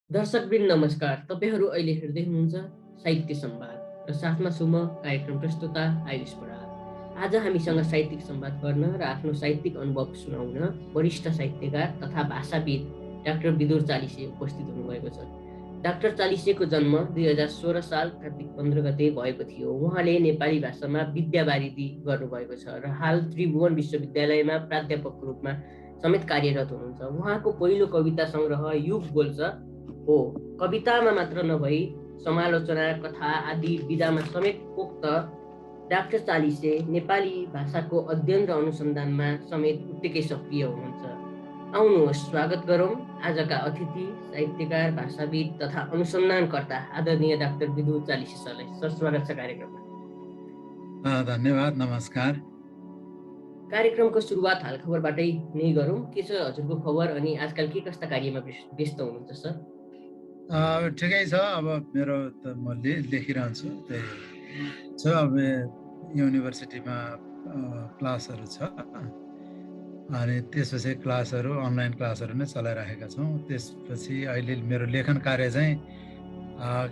दर्शकवृन्द नमस्कार। तपाईहरू अहिले हेर्दै हुनुहुन्छ साहित्य संवाद र साथमा छु म कार्यक्रम प्रस्तुता आयुष बराल। आज हामीसँग साहित्यिक संवाद गर्न र आफ्नो साहित्यिक अनुभव सुनाउन वरिष्ठ साहित्यकार तथा भाषाविद डाक्टर विदुर चालिसे उपस्थित हुनुभएको छ। डाक्टर चालिसेको जन्म 2016 साल कार्तिक 15 गते भएको थियो। उहाँले नेपाली भाषामा विद्यावारिधि गर्नुभएको छ र हाल त्रिभुवन विश्वविद्यालयमा प्राध्यापकको रूपमा समेत कार्यरत हुनुहुन्छ। उहाँको पहिलो कविता सङ्ग्रह युग बोल्छ हो कवितामा मात्र नभई समालोचना, कथा आदि विधामा समेत पोख्त डाक्टर चालिसे नेपाली भाषाको अध्ययन र अनुसन्धानमा समेत उत्तिकै सक्रिय हुनुहुन्छ। आउनुहोस् स्वागत गरौँ आजका अतिथि साहित्यकार, भाषाविद तथा अनुसन्धानकर्ता आदरणीय डाक्टर विदुर चालिसे सरलाई। सर, स्वागत छ कार्यक्रममा। धन्यवाद, नमस्कार। कार्यक्रमको सुरुवात हालखबरबाटै नै गरौँ। के छ हजुरको खबर अनि आजकल के कस्ता कार्यमा व्यस्त हुनुहुन्छ सर? ठिकै छ। अब मेरो त म लेखिरहन्छु, त्यही छ। अब युनिभर्सिटीमा क्लासहरू छ अनि त्यसपछि क्लासहरू, अनलाइन क्लासहरू नै चलाइराखेका छौँ। त्यसपछि अहिले मेरो लेखन कार्य चाहिँ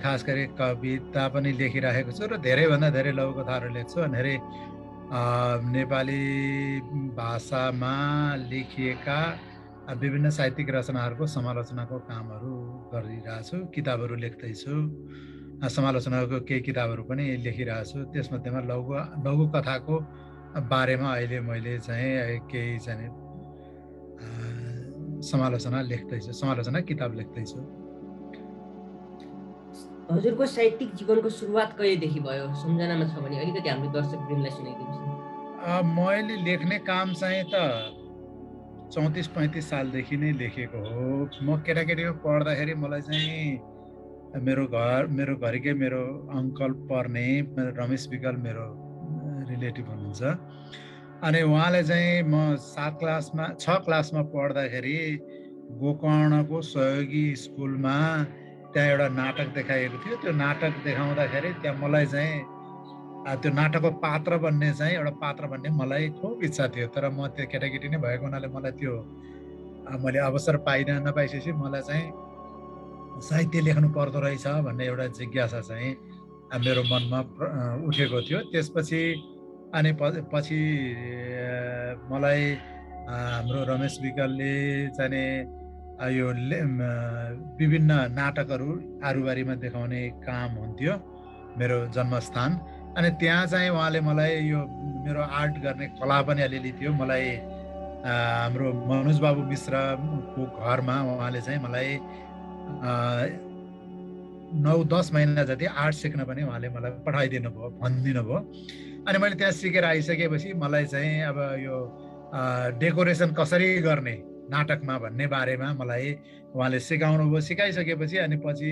खास गरी कविता पनि लेखिराखेको छु र धेरैभन्दा धेरै लघुकथाहरू लेख्छु। अनि नेपाली भाषामा लेखिएका विभिन्न साहित्यिक रचनाहरूको समालोचनाको कामहरू गरिरहेछु। किताबहरू लेख्दैछु, समालोचनाको केही किताबहरू पनि लेखिरहेछु। त्यसमध्येमा लघुकथाको बारेमा अहिले मैले चाहिँ केही चाहिँ समालोचना लेख्दैछु, समालोचना किताब लेख्दैछु। हजुरको साहित्यिक जीवनको सुरुवात कहिलेदेखि भयो? सम्झनामा छ भने अलिकति हाम्रो दर्शकवृन्दलाई सुनाइदिनुहोस्। मैले लेख्ने काम चाहिँ त 34-35 सालदेखि नै लेखेको हो। म केटाकेटीमा पढ्दाखेरि मलाई चाहिँ मेरो घरकै मेरो अङ्कल पर्ने रमेश विकल मेरो रिलेटिभ हुनुहुन्छ। अनि उहाँले चाहिँ म 6 क्लासमा पढ्दाखेरि गोकर्णको सहयोगी स्कुलमा त्यहाँ एउटा नाटक देखाइएको थियो। त्यो नाटक देखाउँदाखेरि त्यहाँ मलाई चाहिँ त्यो नाटकको पात्र बन्ने चाहिँ एउटा पात्र बन्ने मलाई खुब इच्छा थियो। तर म त्यो केटाकेटी नै भएको हुनाले मलाई त्यो मैले अवसर नपाइसकेपछि मलाई चाहिँ साहित्य लेख्नु पर्दो रहेछ भन्ने एउटा जिज्ञासा चाहिँ मेरो मनमा उठेको थियो। त्यसपछि अनि पछि मलाई हाम्रो रमेश विकलले चाहिँ यो विभिन्न नाटकहरू आरुबारीमा देखाउने काम हुन्थ्यो मेरो जन्मस्थान। अनि त्यहाँ चाहिँ उहाँले मलाई यो मेरो आर्ट गर्ने कला पनि अलिअलि थियो। मलाई हाम्रो मनोज बाबु मिश्रको घरमा उहाँले चाहिँ मलाई 9-10 महिना जति आर्ट सिक्न पनि उहाँले मलाई पठाइदिनु भयो, भनिदिनु भयो। अनि मैले त्यहाँ सिकेर आइसकेपछि मलाई चाहिँ अब यो डेकोरेसन कसरी गर्ने नाटकमा भन्ने बारेमा मलाई उहाँले सिकाउनु भयो। सिकाइसकेपछि अनि पछि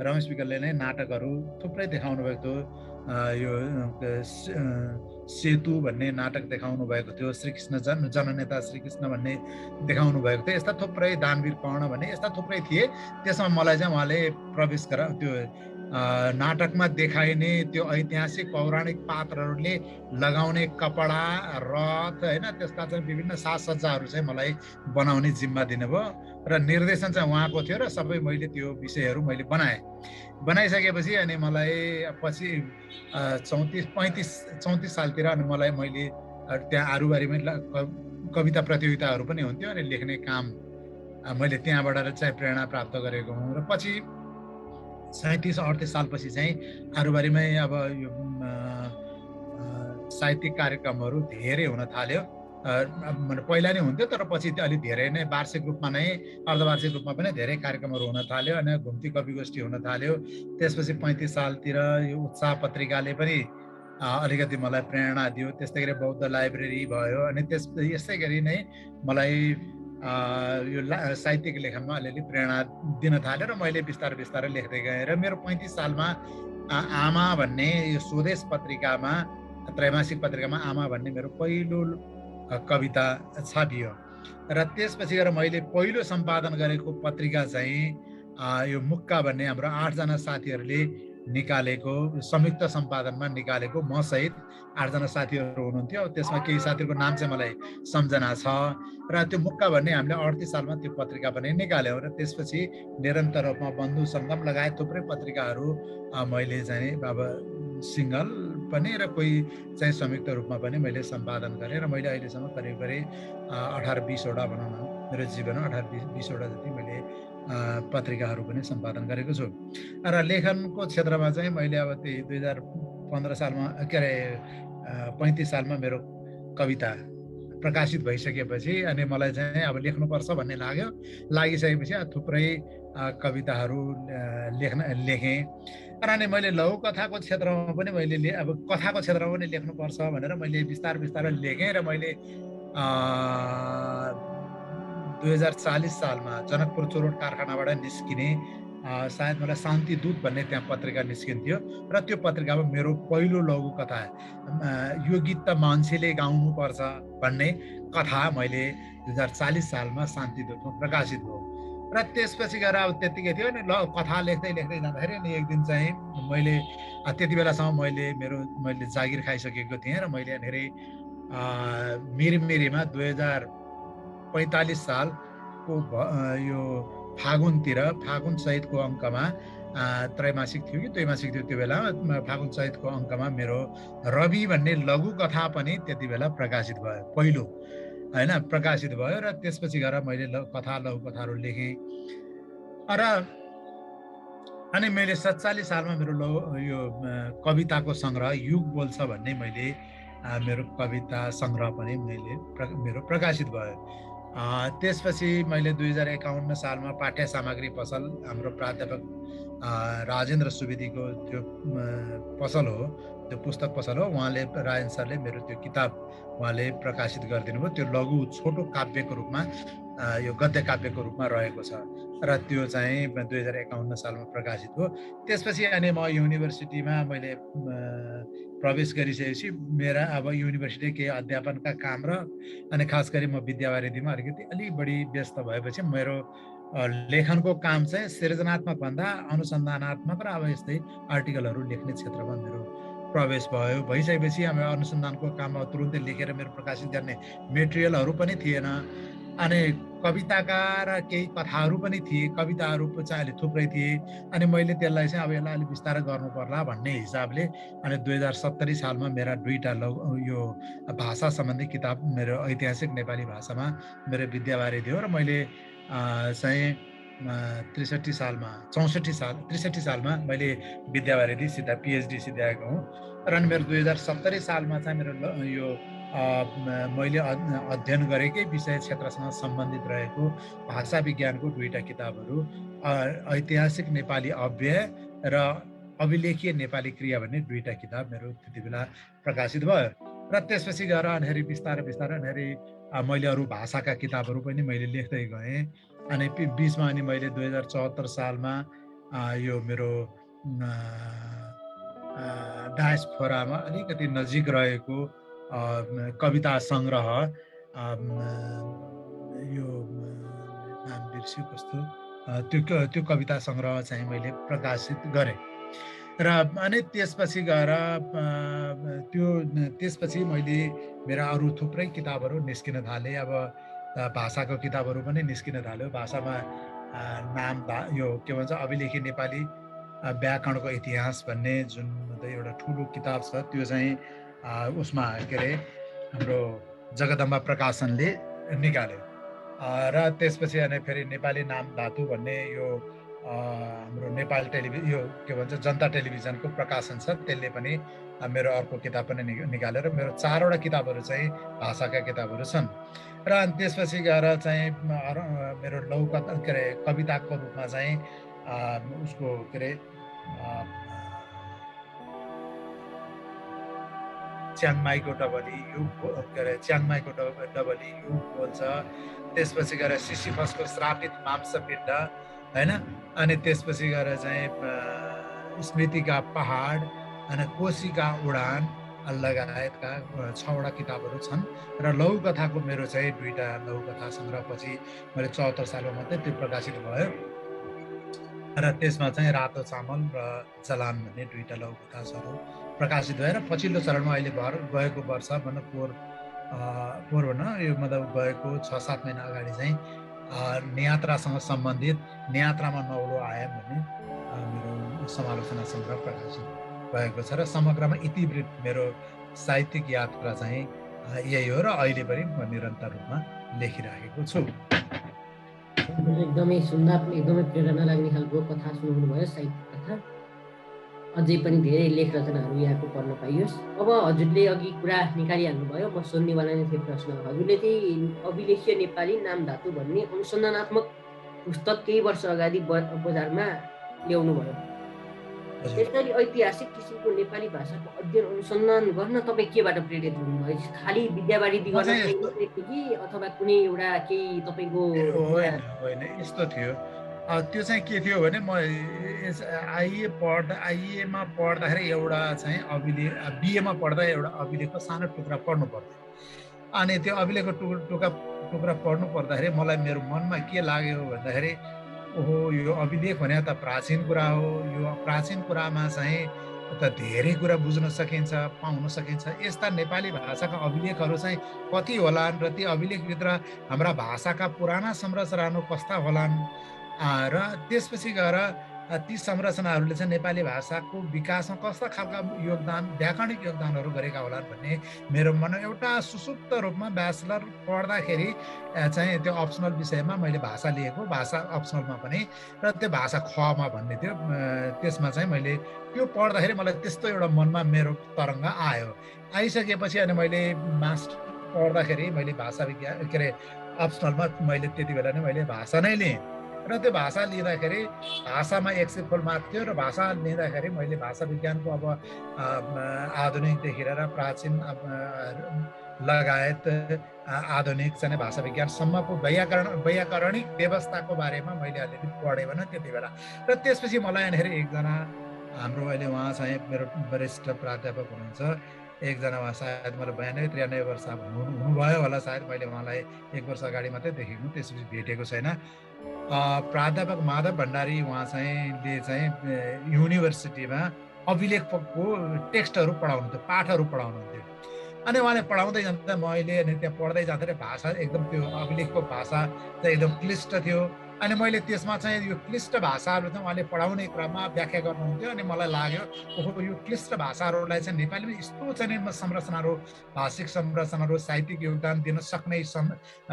रमेश विकलले नै नाटकहरू थुप्रै देखाउनु भएको थियो। यो सेतु भन्ने नाटक देखाउनु भएको थियो, श्रीकृष्ण जननेता श्रीकृष्ण भन्ने देखाउनु भएको थियो। यस्ता थुप्रै दानवीर कर्ण भन्ने यस्ता थुप्रै थिए। त्यसमा मलाई चाहिँ उहाँले प्रवेश गरा त्यो नाटकमा देखाइने त्यो ऐतिहासिक पौराणिक पात्रहरूले लगाउने कपडा, रथ, होइन, त्यसका चाहिँ विभिन्न साजसज्जाहरू चाहिँ मलाई बनाउने जिम्मा दिनुभयो र निर्देशन चाहिँ उहाँको थियो र सबै मैले त्यो विषयहरू मैले बनाइसकेपछि अनि मलाई पछि 34 सालतिर अनि मैले त्यहाँ आरुबारीमै कविता प्रतियोगिताहरू पनि हुन्थ्यो अनि लेख्ने काम मैले त्यहाँबाट चाहिँ प्रेरणा प्राप्त गरेको हुँ। र पछि 37-38 सालपछि चाहिँ आरुबारीमै अब यो साहित्यिक कार्यक्रमहरू धेरै हुन थाल्यो। पहिला नै हुन्थ्यो तर पछि अलि धेरै नै वार्षिक रूपमा नै, अर्धवार्षिक रूपमा पनि धेरै कार्यक्रमहरू हुन थाल्यो अनि घुम्ती कवि गोष्ठी हुन थाल्यो। त्यसपछि 35 सालतिर यो उत्साह पत्रिकाले पनि अलिकति मलाई प्रेरणा दियो। त्यस्तै गरी बौद्ध लाइब्रेरी भयो अनि यसै गरी नै मलाई यो साहित्यिक लेखनमा अलिअलि प्रेरणा दिन थाल्यो र मैले बिस्तारै लेख्दै गएँ। र मेरो 35 सालमा आमा भन्ने यो स्वदेश पत्रिकामा, त्रैमासिक पत्रिकामा आमा भन्ने मेरो पहिलो कविता छापियो। र त्यसपछि गएर मैले पहिलो सम्पादन गरेको पत्रिका चाहिँ यो मुक्का भन्ने हाम्रो 8 जना साथीहरूले निकालेको संयुक्त सम्पादनमा निकालेको म सहित 8 जना साथीहरू हुनुहुन्थ्यो। त्यसमा केही साथीहरूको नाम चाहिँ मलाई सम्झना छ र त्यो मुक्का भन्ने हामीले 38 सालमा त्यो पत्रिका पनि निकाल्यौँ र त्यसपछि निरन्तर रूपमा बन्धु सङ्गम लगायत थुप्रै पत्रिकाहरू मैले चाहिँ अब सिङ्गल पनि र कोही चाहिँ संयुक्त रूपमा पनि मैले सम्पादन गरेँ र मैले अहिलेसम्म करिब 18-20 वटा भनौँ न मेरो जीवनमा 18-20 वटा जति मैले पत्रिकाहरू पनि सम्पादन गरेको छु र लेखनको क्षेत्रमा चाहिँ मैले अब त्यही 2015 सालमा के अरे 35 सालमा मेरो कविता प्रकाशित भइसकेपछि अनि मलाई चाहिँ अब लेख्नुपर्छ भन्ने लागिसकेपछि थुप्रै कविताहरू लेखेँ र अनि मैले लघुकथाको क्षेत्रमा पनि मैले अब कथाको क्षेत्रमा पनि लेख्नुपर्छ भनेर मैले बिस्तारै लेखेँ र मैले 2040 सालमा जनकपुर चोरोड कारखानाबाट निस्किने सायद मलाई शान्ति दूत भन्ने त्यहाँ पत्रिका निस्किन्थ्यो र त्यो पत्रिकामा मेरो पहिलो लघुकथा यो गीत त मान्छेले गाउनुपर्छ भन्ने कथा मैले 2040 सालमा शान्ति दूतमा प्रकाशित भयो र त्यसपछि गएर अब त्यतिकै थियो नि कथा लेख्दै जाँदाखेरि नि एक दिन चाहिँ मैले त्यति बेलासम्म मैले जागिर खाइसकेको थिएँ र मैले धेरै मिरमिरीमा 2045 सालको यो फागुन सहितको अङ्कमा त्रैमासिक थियो कि द्वैमासिक थियो त्यो बेला फागुन सहितको अङ्कमा मेरो रवि भन्ने लघुकथा पनि त्यति बेला प्रकाशित भयो पहिलो हैन प्रकाशित भयो र त्यसपछि गएर मैले लघुकथाहरू लेखेँ र अनि मैले 47 सालमा मेरो यो कविताको सङ्ग्रह युग बोल्छ भन्ने मैले मेरो कविता सङ्ग्रह पनि मेरो प्रकाशित भयो त्यसपछि मैले 2051 सालमा पाठ्य सामग्री पसल हाम्रो प्राध्यापक राजेन्द्र सुवेदीको त्यो पसल हो त्यो पुस्तक पसल हो उहाँले राजेन्द्र सरले मेरो त्यो किताब उहाँले प्रकाशित गरिदिनु भयो त्यो लघु छोटो काव्यको रूपमा यो गद्य काव्यको रूपमा रहेको छ र त्यो चाहिँ 2051 सालमा प्रकाशित हो त्यसपछि अनि म युनिभर्सिटीमा मैले प्रवेश गरिसकेपछि मेरा अब युनिभर्सिटी केही अध्यापनका काम र अनि खास गरी म विद्यावारिधीमा अलिकति अलि बढी व्यस्त भएपछि मेरो लेखनको काम चाहिँ सृजनात्मक भन्दा अनुसन्धानात्मक र अब यस्तै आर्टिकलहरू लेख्ने क्षेत्रमा मेरो प्रवेश भइसकेपछि अब अनुसन्धानको काममा तुरुन्तै लेखेर मेरो प्रकाशित गर्ने मेटेरियलहरू पनि थिएन अनि कविताका र केही कथाहरू पनि थिए कविताहरू चाहिँ अहिले थुप्रै थिए अनि मैले त्यसलाई चाहिँ अब यसलाई अलिक बिस्तारै गर्नु पर्ला भन्ने हिसाबले अनि 2070 सालमा मेरा दुईटा यो भाषा सम्बन्धी किताब मेरो ऐतिहासिक नेपाली भाषामा मेरो विद्यावारिधि हो र मैले चाहिँ 63 सालमा मैले विद्यावारिधि सिधा पिएचडी सिध्याएको हुँ र अनि मेरो 2070 सालमा चाहिँ मेरो यो मैले अध्ययन गरेकै विषय क्षेत्रसँग सम्बन्धित रहेको भाषा विज्ञानको दुईटा किताबहरू ऐतिहासिक नेपाली अव्यय र अभिलेखीय नेपाली क्रिया भन्ने दुईटा किताब मेरो त्यति बेला प्रकाशित भयो र त्यसपछि गएर अनि बिस्तारै अनि मैले अरू भाषाका किताबहरू पनि मैले लेख्दै गएँ अनि बिचमा अनि मैले 2074 सालमा यो मेरो डायस्पोरामा अलिकति नजिक रहेको कविता सङ्ग्रह यो नाम बिर्स्यो कस्तो त्यो कविता सङ्ग्रह चाहिँ मैले प्रकाशित गरेँ र अनि त्यसपछि गएर त्यसपछि मैले मेरा अरू थुप्रै किताबहरू निस्किन थाले अब भाषाको किताबहरू पनि निस्किन थाल्यो भाषामा नाम यो के भन्छ अभिलेखी नेपाली व्याकरणको इतिहास भन्ने जुन एउटा ठुलो किताब छ त्यो चाहिँ उसमा के अरे हाम्रो जगदम्बा प्रकाशनले निकाल्यो र त्यसपछि अनि फेरि नेपाली नाम धातु भन्ने यो हाम्रो नेपाल टेलिभिजन यो के भन्छ जनता टेलिभिजनको प्रकाशन छ त्यसले पनि मेरो अर्को किताब पनि निकालेर मेरो 4वटा किताबहरू चाहिँ भाषाका किताबहरू छन् र अनि त्यसपछि गएर चाहिँ मेरो लघुकथा के अरे कविताको रूपमा चाहिँ उसको के अरे च्याङमाईको डबली युग के अरे च्याङमाईको डबली युग बोल्छ त्यसपछि गएर सिसिफसको श्रापित मांसपिण्ड हैन अनि त्यसपछि गएर चाहिँ स्मृतिका पहाड अनि कोशीका उडान लगायतका 6वटा किताबहरू छन् र लघुकथाको मेरो चाहिँ 2टा लघुकथा सङ्ग्रहपछि मैले 74 सालमा मात्रै त्यो प्रकाशित भयो र त्यसमा चाहिँ रातो चामल र जलान भन्ने दुईटा लघुकथाहरू प्रकाशित भएर पछिल्लो चरणमा अहिले गएको वर्ष भन्न पोहोर भन्न यो मतलब गएको 6-7 महिना अगाडि चाहिँ नियात्रासँग सम्बन्धित नियात्रामा नौलो आयाम भन्ने मेरो समालोचना सङ्ग्रह प्रकाशित भएको छ र समग्रमा इतिवृत्त मेरो साहित्यिक यात्रा चाहिँ यही हो र अहिले पनि म निरन्तर रूपमा लेखिराखेको छु। एकदमै सुन्दा एकदमै प्रेरणा लाग्ने खालको कथा सुनाउनु भयो, साहित्य कथा। अझै पनि धेरै लेख रचनाहरू यहाँको पढ्न पाइयोस्। अब हजुरले अघि कुरा निकालिहाल्नुभयो, म सोध्नेवाला नै थिएँ प्रश्न। हजुरले चाहिँ अभिलेखीय नेपाली नाम धातु भन्ने अनुसन्धानात्मक पुस्तक केही वर्ष अगाडि बजारमा ल्याउनु भयो। त्यसरी ऐतिहासिक किसिमको नेपाली भाषाको अध्ययन अनुसन्धान गर्न तपाईँ केबाट प्रेरित हुनुभयो? खालि विद्यावारिधि गर्न कि अथवा कुनै एउटा केही तपाईँको? होइन, यस्तो थियो। त्यो चाहिँ के थियो भने म आइएमा पढ्दाखेरि एउटा चाहिँ अभिलेख, बिएमा पढ्दा एउटा अभिलेखको सानो टुक्रा पढ्नु पर्थ्यो। अनि त्यो अभिलेखको टुक्रा पढ्नु पर्दाखेरि मलाई मेरो मनमा के लाग्यो भन्दाखेरि ओहो यो अभिलेख भने त प्राचीन कुरा हो, यो प्राचीन कुरामा चाहिँ त धेरै कुरा बुझ्न सकिन्छ, पाउन सकिन्छ। यस्ता नेपाली भाषाका अभिलेखहरू चाहिँ कति होलान् र ती अभिलेखभित्र हाम्रा भाषाका पुराना संरचनाहरू कस्ता होलान् र त्यसपछि गएर ती संरचनाहरूले चाहिँ नेपाली भाषाको विकासमा कस्ता खालका योगदान, व्याकरणिक योगदानहरू गरेका होलान् भन्ने मेरो मन एउटा सुसुप्त रूपमा ब्याचलर पढ्दाखेरि चाहिँ त्यो अप्सनल विषयमा मैले भाषा लिएको, भाषा अप्सनलमा पनि, र त्यो भाषा खमा भन्ने थियो। त्यसमा चाहिँ मैले त्यो पढ्दाखेरि मलाई त्यस्तो एउटा मनमा मेरो तरङ्ग आयो। आइसकेपछि अनि मैले मास्टर पढ्दाखेरि मैले भाषा विज्ञान के अरे अप्सनलमा मैले त्यति बेला नै मैले भाषा नै लिएँ र त्यो भाषा लिँदाखेरि भाषामा 100 फुल मार्क थियो र भाषा लिँदाखेरि मैले भाषा विज्ञानको अब आधुनिकदेखि लिएर प्राचीन लगायत आधुनिक चाहिँ भाषा विज्ञानसम्मको वैयाकरणिक व्यवस्थाको बारेमा मैले अलिअलि पढेँ भने त्यति बेला। र त्यसपछि मलाई यहाँनिर एकजना हाम्रो अहिले उहाँ चाहिँ मेरो वरिष्ठ प्राध्यापक हुनुहुन्छ, एकजना उहाँ सायद मलाई 92-93 वर्ष हुनुभयो होला सायद, मैले उहाँलाई 1 वर्ष अगाडि मात्रै देखेको, त्यसपछि भेटेको छैन। प्राध्यापक माधव भण्डारी उहाँ चाहिँ युनिभर्सिटीमा अभिलेखको टेक्स्टहरू पढाउनुहुन्थ्यो, पाठहरू पढाउनुहुन्थ्यो। अनि उहाँले पढाउँदै जाँदा मैले अनि त्यहाँ पढ्दै जाँदाखेरि भाषा एकदम त्यो अभिलेखको भाषा चाहिँ एकदम क्लिष्ट थियो। अनि मैले त्यसमा चाहिँ यो क्लिष्ट भाषाहरू चाहिँ उहाँले पढाउने क्रममा व्याख्या गर्नुहुन्थ्यो। अनि मलाई लाग्यो ओहो यो क्लिष्ट भाषाहरूलाई चाहिँ नेपालीमा यस्तो चाहिँ संरचनाहरू, भाषिक संरचनाहरू, साहित्यिक योगदान दिन सक्ने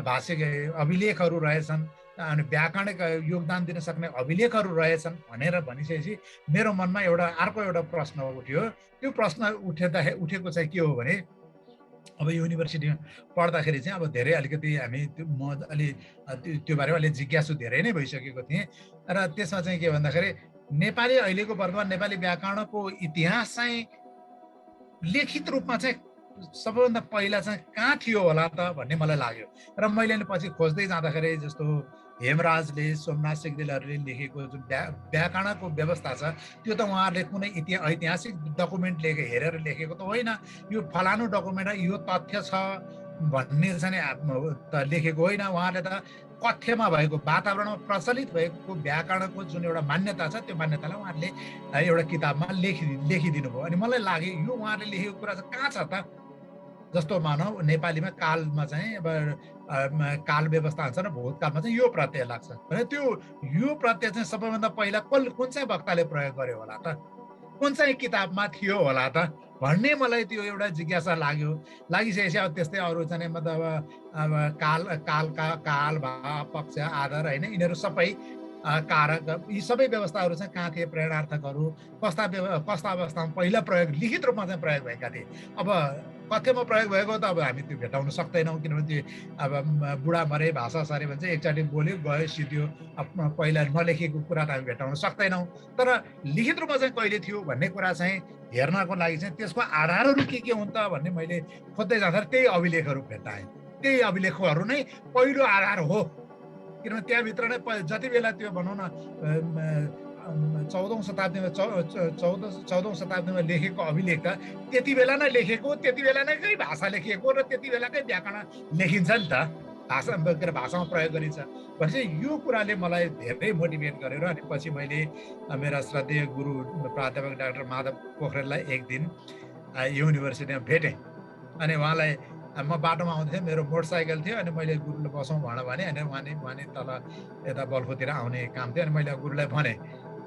भाषिक अभिलेखहरू रहेछन्, अनि व्याकरणिक योगदान दिन सक्ने अभिलेखहरू रहेछन् भनेर भनिसकेपछि मेरो मनमा अर्को एउटा प्रश्न उठ्यो। त्यो प्रश्न उठेको चाहिँ के हो भने अब युनिभर्सिटीमा पढ्दाखेरि चाहिँ अब धेरै अलिकति म अलि त्यो बारेमा अलि जिज्ञासु धेरै नै भइसकेको थिएँ। र त्यसमा चाहिँ के भन्दाखेरि नेपाली अहिलेको वर्तमान नेपाली व्याकरणको इतिहास चाहिँ लिखित रूपमा चाहिँ सबैभन्दा पहिला चाहिँ कहाँ थियो होला त भन्ने मलाई लाग्यो। र मैले पछि खोज्दै जाँदाखेरि जस्तो हेमराजले, सोमनाथ सिग्देलहरूले लेखेको जुन व्याकरणको व्यवस्था छ त्यो त उहाँहरूले कुनै ऐतिहासिक डकुमेन्ट हेरेर लेखेको त होइन। यो फलानु डकुमेन्ट यो तथ्य छ भन्ने चाहिँ लेखेको होइन। उहाँले त कथ्यमा भएको, वातावरणमा प्रचलित भएको व्याकरणको जुन एउटा मान्यता छ त्यो मान्यतालाई उहाँहरूले एउटा किताबमा लेखिदिनु भयो। अनि मलाई लाग्यो यो उहाँहरूले लेखेको कुरा चाहिँ कहाँ छ त? जस्तो मानौ नेपालीमा कालमा चाहिँ अब काल व्यवस्था हुन्छ र भूतकालमा चाहिँ यो प्रत्यय लाग्छ भने त्यो यो प्रत्यय चाहिँ सबैभन्दा पहिला कुन चाहिँ वक्ताले प्रयोग गर्यो होला त, कुन चाहिँ किताबमा थियो होला त भन्ने मलाई त्यो एउटा जिज्ञासा लागिसकेपछि अब त्यस्तै अरू चाहिँ मतलब अब काल भाव पक्ष आधार होइन, यिनीहरू सबै कारक, यी सबै व्यवस्थाहरू चाहिँ कहाँ थिए, प्रेरणार्थकहरू कस्ता अवस्थामा पहिला प्रयोग लिखित रूपमा चाहिँ प्रयोग भएका थिए। अब कथ्यमा प्रयोग भएको त अब हामी त्यो भेटाउन सक्दैनौँ, किनभने त्यो अब बुढा मरे भाषा सरे भने चाहिँ एकचोटि बोल्यो गयो सिद्धियो, पहिला नलेखेको कुरा त हामी भेटाउन सक्दैनौँ। तर लिखित रूपमा चाहिँ कहिले थियो भन्ने कुरा चाहिँ हेर्नको लागि चाहिँ त्यसको आधारहरू के हुन् त भन्ने मैले खोज्दै जाँदाखेरि त्यही अभिलेखहरू भेट्टाएँ। त्यही अभिलेखहरू नै पहिलो आधार हो, किनभने त्यहाँभित्र नै जति बेला त्यो भनौँ न 14औं शताब्दीमा लेखेको अभिलेख त त्यति बेला नै लेखेको, त्यति बेला नै भाषा लेखिएको र त्यति बेलाकै व्याकरण लेखिन्छ नि त। भाषामा प्रयोग गरिन्छ भनेपछि यो कुराले मलाई धेरै मोटिभेट गरेर अनि पछि मैले मेरा श्रद्धेय गुरु प्राध्यापक डाक्टर माधव पोखरेललाई एक दिन युनिभर्सिटीमा भेटेँ अनि उहाँलाई म बाटोमा आउँदै थिएँ मेरो मोटरसाइकल थियो अनि मैले गुरुले बसौँ भने अनि उहाँले तल यता बल्खुतिर आउने काम थियो अनि मैले गुरुलाई भने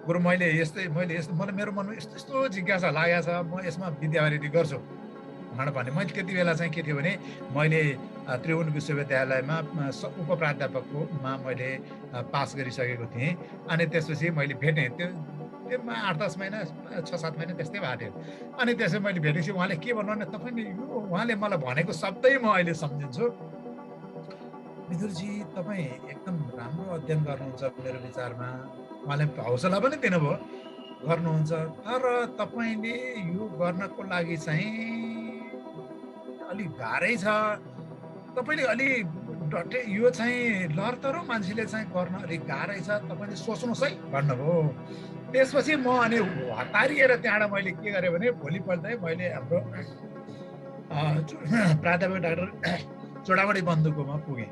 गुरु मैले मलाई मेरो मनमा यस्तो यस्तो जिज्ञासा लागेको छ म यसमा विद्यावृत्ति गर्छु भने मैले त्यति बेला चाहिँ के थियो भने मैले त्रिभुवन विश्वविद्यालयमा उप प्राध्यापकमा मैले पास गरिसकेको थिएँ अनि त्यसपछि मैले भेटेँ त्योमा 8-10 महिना 6-7 महिना त्यस्तै भएको थियो अनि त्यसै मैले भेटेपछि उहाँले के भन्नु भने तपाईँले यो उहाँले मलाई भनेको शब्दै म अहिले सम्झिन्छु विदुरजी तपाईँ एकदम राम्रो अध्ययन गर्नुहुन्छ मेरो विचारमा उहाँले हौसला पनि दिनुभयो गर्नुहुन्छ तर तपाईँले यो गर्नको लागि चाहिँ अलि गाह्रै छ तपाईँले अलि डटे यो चाहिँ लरतरो मान्छेले चाहिँ गर्न अलिक गाह्रै छ तपाईँले सोच्नुहोस् है भन्नुभयो त्यसपछि म अनि हतारिएर त्यहाँबाट मैले के गरेँ भने भोलिपल्ट मैले हाम्रो प्राध्यापक डाक्टर चोडामणी बन्धुकोमा पुगेँ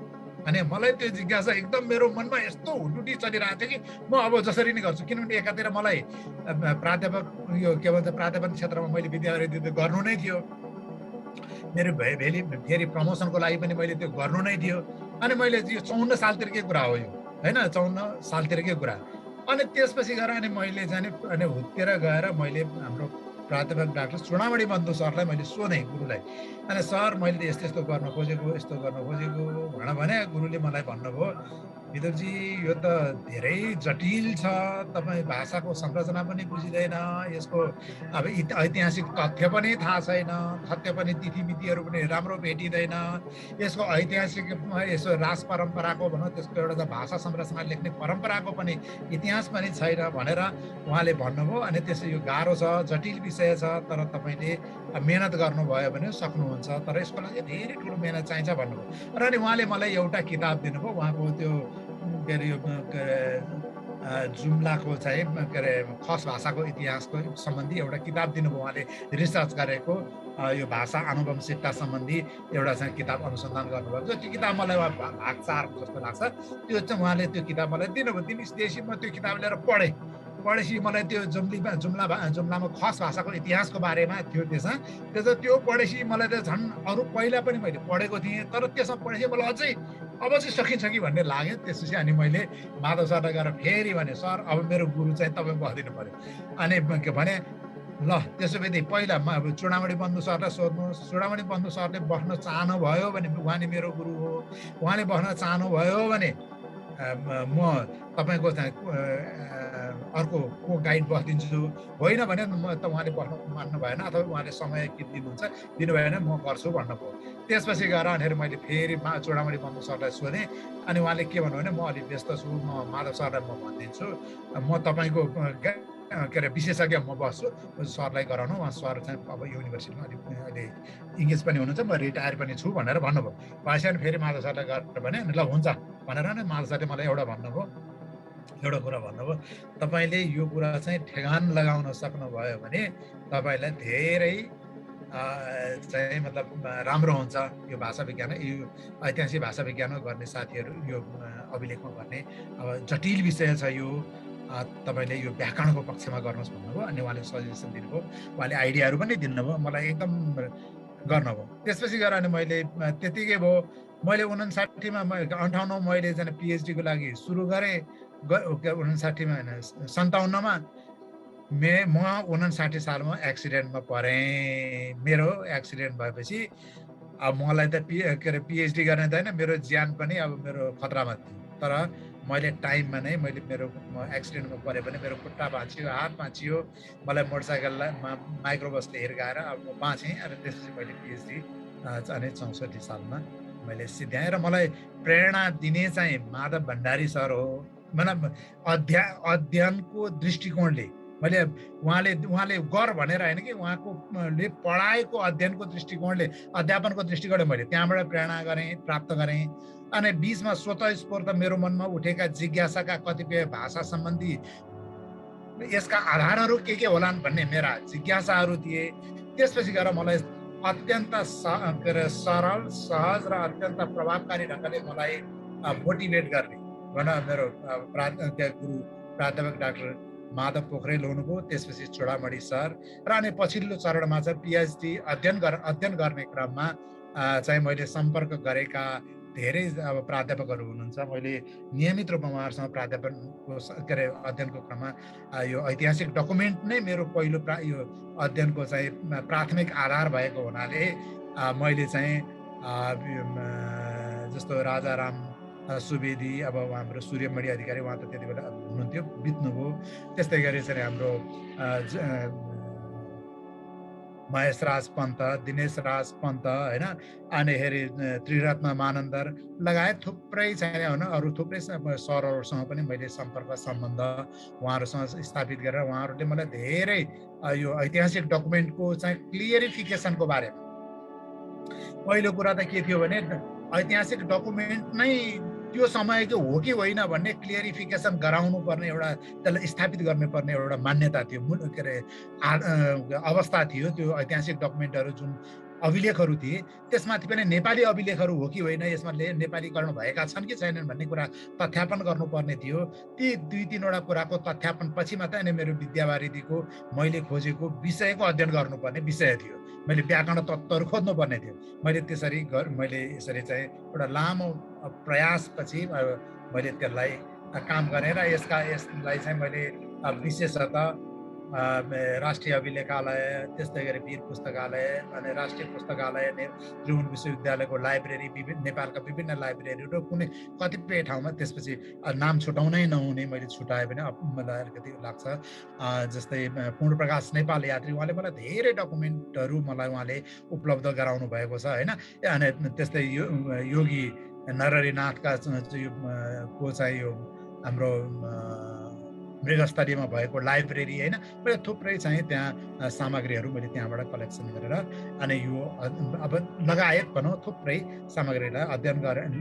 अनि मलाई त्यो जिज्ञासा एकदम मेरो मनमा यस्तो हुटुटी चलिरहेको थियो कि म अब जसरी नै गर्छु किनभने एकातिर मलाई प्राध्यापक यो के भन्छ प्राध्यापक क्षेत्रमा मैले विद्यावृत्ति गर्नु नै थियो मेरो फेरि प्रमोसनको लागि पनि मैले त्यो गर्नु नै थियो अनि मैले यो 54 सालतिरकै कुरा हो यो होइन 54 सालतिरकै कुरा अनि त्यसपछि गएर अनि मैले जाने अनि हुत्तेर गएर मैले हाम्रो प्राध्यापक डाक्टर चुडामणी बन्धु सरलाई मैले सोधेँ गुरुलाई अनि सर मैले यस्तो गर्न खोजेको भने गुरुले मलाई भन्नुभयो विदुरजी यो त धेरै जटिल छ तपाईँ भाषाको संरचना पनि बुझिँदैन यसको अब ऐतिहासिक तथ्य पनि थाहा छैन तथ्य पनि तिथिमितिहरू पनि राम्रो भेटिँदैन यसको ऐतिहासिक यसो राज परम्पराको भनौँ त्यसको एउटा भाषा संरचना लेख्ने परम्पराको पनि इतिहास पनि छैन भनेर उहाँले भन्नुभयो अनि त्यसै यो गाह्रो छ जटिल विषय छ तर तपाईँले मेहनत गर्नुभयो भने सक्नुहुन्छ तर यसको लागि धेरै ठुलो मेहनत चाहिन्छ भन्नुभयो र अनि उहाँले मलाई एउटा किताब दिनुभयो उहाँको त्यो के अरे जुम्लाको चाहिँ के अरे खस भाषाको इतिहासको सम्बन्धी एउटा किताब दिनुभयो उहाँले रिसर्च गरेको यो भाषा आनुवंशिकता सम्बन्धी एउटा चाहिँ किताब अनुसन्धान गर्नुभएको त्यो किताब मलाई भाग 4 जस्तो लाग्छ त्यो चाहिँ उहाँले त्यो किताब मलाई दिनुभयो त्यसपछि म त्यो किताब लिएर पढेपछि मलाई त्यो जुम्लामा खस भाषाको इतिहासको बारेमा थियो त्यसमा त्यो पढेपछि मलाई त झन् अरू पहिला पनि मैले पढेको थिएँ तर त्यसमा पढेपछि मलाई अझै अब चाहिँ सकिन्छ कि भन्ने लाग्यो त्यसपछि अनि मैले माधव सरलाई गएर फेरि भने सर अब मेरो गुरु चाहिँ तपाईँ बस्दिनु पर्यो अनि के भने ल त्यसोभए पहिला म अब चुडामणी बन्धु सरलाई सोध्नुहोस् चुडामणी बन्धु सरले बस्न चाहनुभयो भने उहाँले मेरो गुरु हो उहाँले बस्न चाहनुभयो भने म तपाईँको चाहिँ अर्को को गाइड बस्दिन्छु होइन भने त उहाँले बस्न मान्नु भएन अथवा उहाँले समय दिनु भएन म गर्छु भन्नुभयो त्यसपछि गएर अनि मैले फेरि चुडामणी बन्धु सरलाई सोधेँ अनि उहाँले के भन्नु भने म अलिक व्यस्त छु म माधव सरलाई म भनिदिन्छु म तपाईँको के अरे विशेषज्ञ म बस्छु सरलाई गराउनु उहाँ सर चाहिँ अब युनिभर्सिटीमा अलिक अहिले इङ्ग्लिस पनि हुनुहुन्छ म रिटायर पनि छु भनेर भन्नुभयो भएपछि अनि फेरि माधव सरलाई गरेर भने ल हुन्छ भनेर नै माधव सरले मलाई एउटा कुरा भन्नुभयो तपाईँले यो कुरा चाहिँ ठेगान लगाउन सक्नुभयो भने तपाईँलाई धेरै चाहिँ मतलब राम्रो हुन्छ यो भाषा विज्ञान यो ऐतिहासिक भाषा विज्ञानमा गर्ने साथीहरू यो अभिलेखमा गर्ने अब जटिल विषय छ यो तपाईँले यो व्याकरणको पक्षमा गर्नुहोस् भन्नुभयो अनि उहाँले सजेसन दिनुभयो उहाँले आइडियाहरू पनि दिनुभयो मलाई एकदम गर्नुभयो त्यसपछि गएर अनि मैले त्यतिकै भयो मैले 59मा 58 मैले चाहिँ पिएचडीको लागि सुरु गरेँ 59मा होइन 57मा म 59 सालमा एक्सिडेन्टमा परेँ मेरो एक्सिडेन्ट भएपछि अब मलाई त के अरे पिएचडी गर्ने त होइन मेरो ज्यान पनि अब मेरो खतरामा थियो तर मैले टाइममा नै मैले मेरो एक्सिडेन्टमा परे पनि मेरो खुट्टा भाँचियो हात भाँचियो मलाई मोटरसाइकललाई माइक्रोबसले हिर्काएर अब म बाँचेँ अनि त्यसपछि मैले पिएचडी अनि 64 सालमा मैले सिद्ध्याएँ र मलाई प्रेरणा दिने चाहिँ माधव भण्डारी सर हो मतलब अध्ययनको दृष्टिकोणले मैले उहाँले गर भनेर होइन कि उहाँले पढाएको अध्ययनको दृष्टिकोणले अध्यापनको दृष्टिकोणले मैले त्यहाँबाट प्रेरणा गरेँ प्राप्त गरेँ अनि बीचमा स्वतः स्फूर्त मेरो मनमा उठेका जिज्ञासाका कतिपय भाषा सम्बन्धी यसका आधारहरू के होलान् भन्ने मेरा जिज्ञासाहरू थिए त्यसपछि गएर मलाई अत्यन्त के अरे सरल सहज र अत्यन्त प्रभावकारी ढङ्गले मलाई मोटिभेट गर्ने भनौँ मेरो गुरु प्राध्यापक डाक्टर माधव पोखरेल हुनुभयो, त्यसपछि चूडामणि सर र अनि पछिल्लो चरणमा चाहिँ पिएचडी अध्ययन गर्ने क्रममा चाहिँ मैले सम्पर्क गरेका धेरै अब प्राध्यापकहरू हुनुहुन्छ। मैले नियमित रूपमा उहाँहरूसँग प्राध्यापनको के अरे अध्ययनको क्रममा यो ऐतिहासिक डकुमेन्ट नै मेरो पहिलो यो अध्ययनको चाहिँ प्राथमिक आधार भएको हुनाले मैले चाहिँ जस्तो राजाराम सुवेदी, अब हाम्रो सूर्यमणि अधिकारी, उहाँ त त्यति बेला हुनुहुन्थ्यो, बित्नुभयो। त्यस्तै गरी चाहिँ हाम्रो महेश राज पन्त, दिनेश राज पन्त होइन, अनिखेरि त्रिरत्न मानन्दर लगायत थुप्रै चाहिँ होइन अरू थुप्रै सरहरूसँग पनि मैले सम्पर्क सम्बन्ध उहाँहरूसँग स्थापित गरेर उहाँहरूले मलाई धेरै यो ऐतिहासिक डकुमेन्टको चाहिँ क्लियरिफिकेसनको बारेमा, पहिलो कुरा त के थियो भने ऐतिहासिक डकुमेन्ट नै त्यो समयको हो कि होइन भन्ने क्लियरिफिकेसन गराउनु पर्ने एउटा, त्यसलाई स्थापित गर्नुपर्ने एउटा मान्यता थियो, के अरे अवस्था थियो। त्यो ऐतिहासिक डकुमेन्टहरू जुन अभिलेखहरू थिए त्यसमाथि पनि नेपाली अभिलेखहरू हो कि होइन, यसमा नेपालीकरण भएका छन् कि छैनन् भन्ने कुरा तथ्यापन गर्नुपर्ने थियो। ती 2-3वटा कुराको तथ्यापन पछि मात्रै अनि मेरो विद्यावारिधीको मैले खोजेको विषयको अध्ययन गर्नुपर्ने विषय थियो। मैले व्याकरण तत्त्वहरू खोज्नुपर्ने थियो। मैले यसरी चाहिँ एउटा लामो प्रयासपछि मैले त्यसलाई काम गरेर यसलाई चाहिँ मैले विशेषतः राष्ट्रिय अभिलेखालय, त्यस्तै गरी वीर पुस्तकालय अनि राष्ट्रिय पुस्तकालय, त्रिभुवन विश्वविद्यालयको लाइब्रेरी, नेपालका विभिन्न लाइब्रेरीहरू कुनै कतिपय ठाउँमा त्यसपछि नाम छुटाउनै नहुने मैले छुटाएँ भने मलाई अलिकति लाग्छ। जस्तै पूर्णप्रकाश नेपाल यात्री, उहाँले मलाई धेरै डकुमेन्टहरू उहाँले उपलब्ध गराउनु भएको छ होइन। अनि त्यस्तै योगी नरहरिनाथका को चाहिँ यो हाम्रो मृगस्थलीमा भएको लाइब्रेरी होइन, थुप्रै चाहिँ त्यहाँ सामग्रीहरू मैले त्यहाँबाट कलेक्सन गरेर अनि यो अब लगायत भनौँ थुप्रै सामग्रीलाई अध्ययन गरेर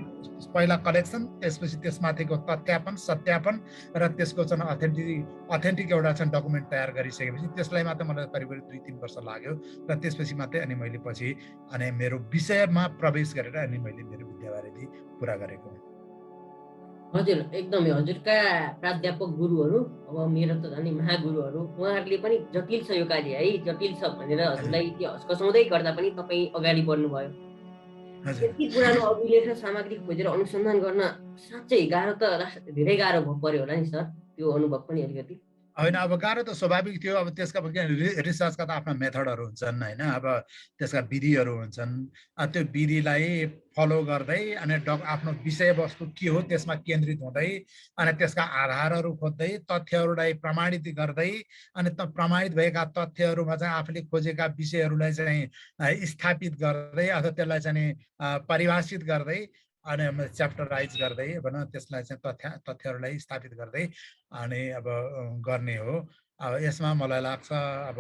पहिला कलेक्सन, त्यसपछि त्यसमाथिको तथ्यापन सत्यापन र त्यसको चाहिँ अथेन्टिक एउटा चाहिँ डकुमेन्ट तयार गरिसकेपछि त्यसलाई मात्र मलाई करिब 2-3 वर्ष लाग्यो र त्यसपछि मात्रै अनि मैले पछि अनि मेरो विषयमा प्रवेश गरेर अनि मैले मेरो विद्यावारिधि पुरा गरेको। हजुर, एकदमै हजुरका प्राध्यापक गुरुहरू, अब मेरो त झन् महागुरुहरू, उहाँहरूले पनि जटिल छ यो कार्य है, जटिल छ भनेर हजुरलाई त्यो हस्कसाउँदै गर्दा पनि तपाईँ अगाडि बढ्नुभयो। यति पुरानो अभिलेख र सामग्री खोजेर अनुसन्धान गर्न साँच्चै गाह्रो त धेरै गाह्रो पर्यो होला नि सर, त्यो अनुभव पनि अलिकति होइन। अब गाह्रो त स्वाभाविक थियो। अब त्यसका रिसर्चका त आफ्ना मेथडहरू हुन्छन् होइन, अब त्यसका विधिहरू हुन्छन्। त्यो विधिलाई फलो गर्दै अनि आफ्नो विषयवस्तु के हो त्यसमा केन्द्रित हुँदै अनि त्यसका आधारहरू खोज्दै तथ्यहरूलाई प्रमाणित गर्दै अनि प्रमाणित भएका तथ्यहरूमा चाहिँ आफूले खोजेका विषयहरूलाई चाहिँ स्थापित गर्दै अथवा त्यसलाई चाहिँ परिभाषित गर्दै अनि च्याप्टराइज गर्दै भनौँ, त्यसलाई चाहिँ तथ्यहरूलाई स्थापित गर्दै अनि अब गर्ने हो। अब यसमा मलाई लाग्छ अब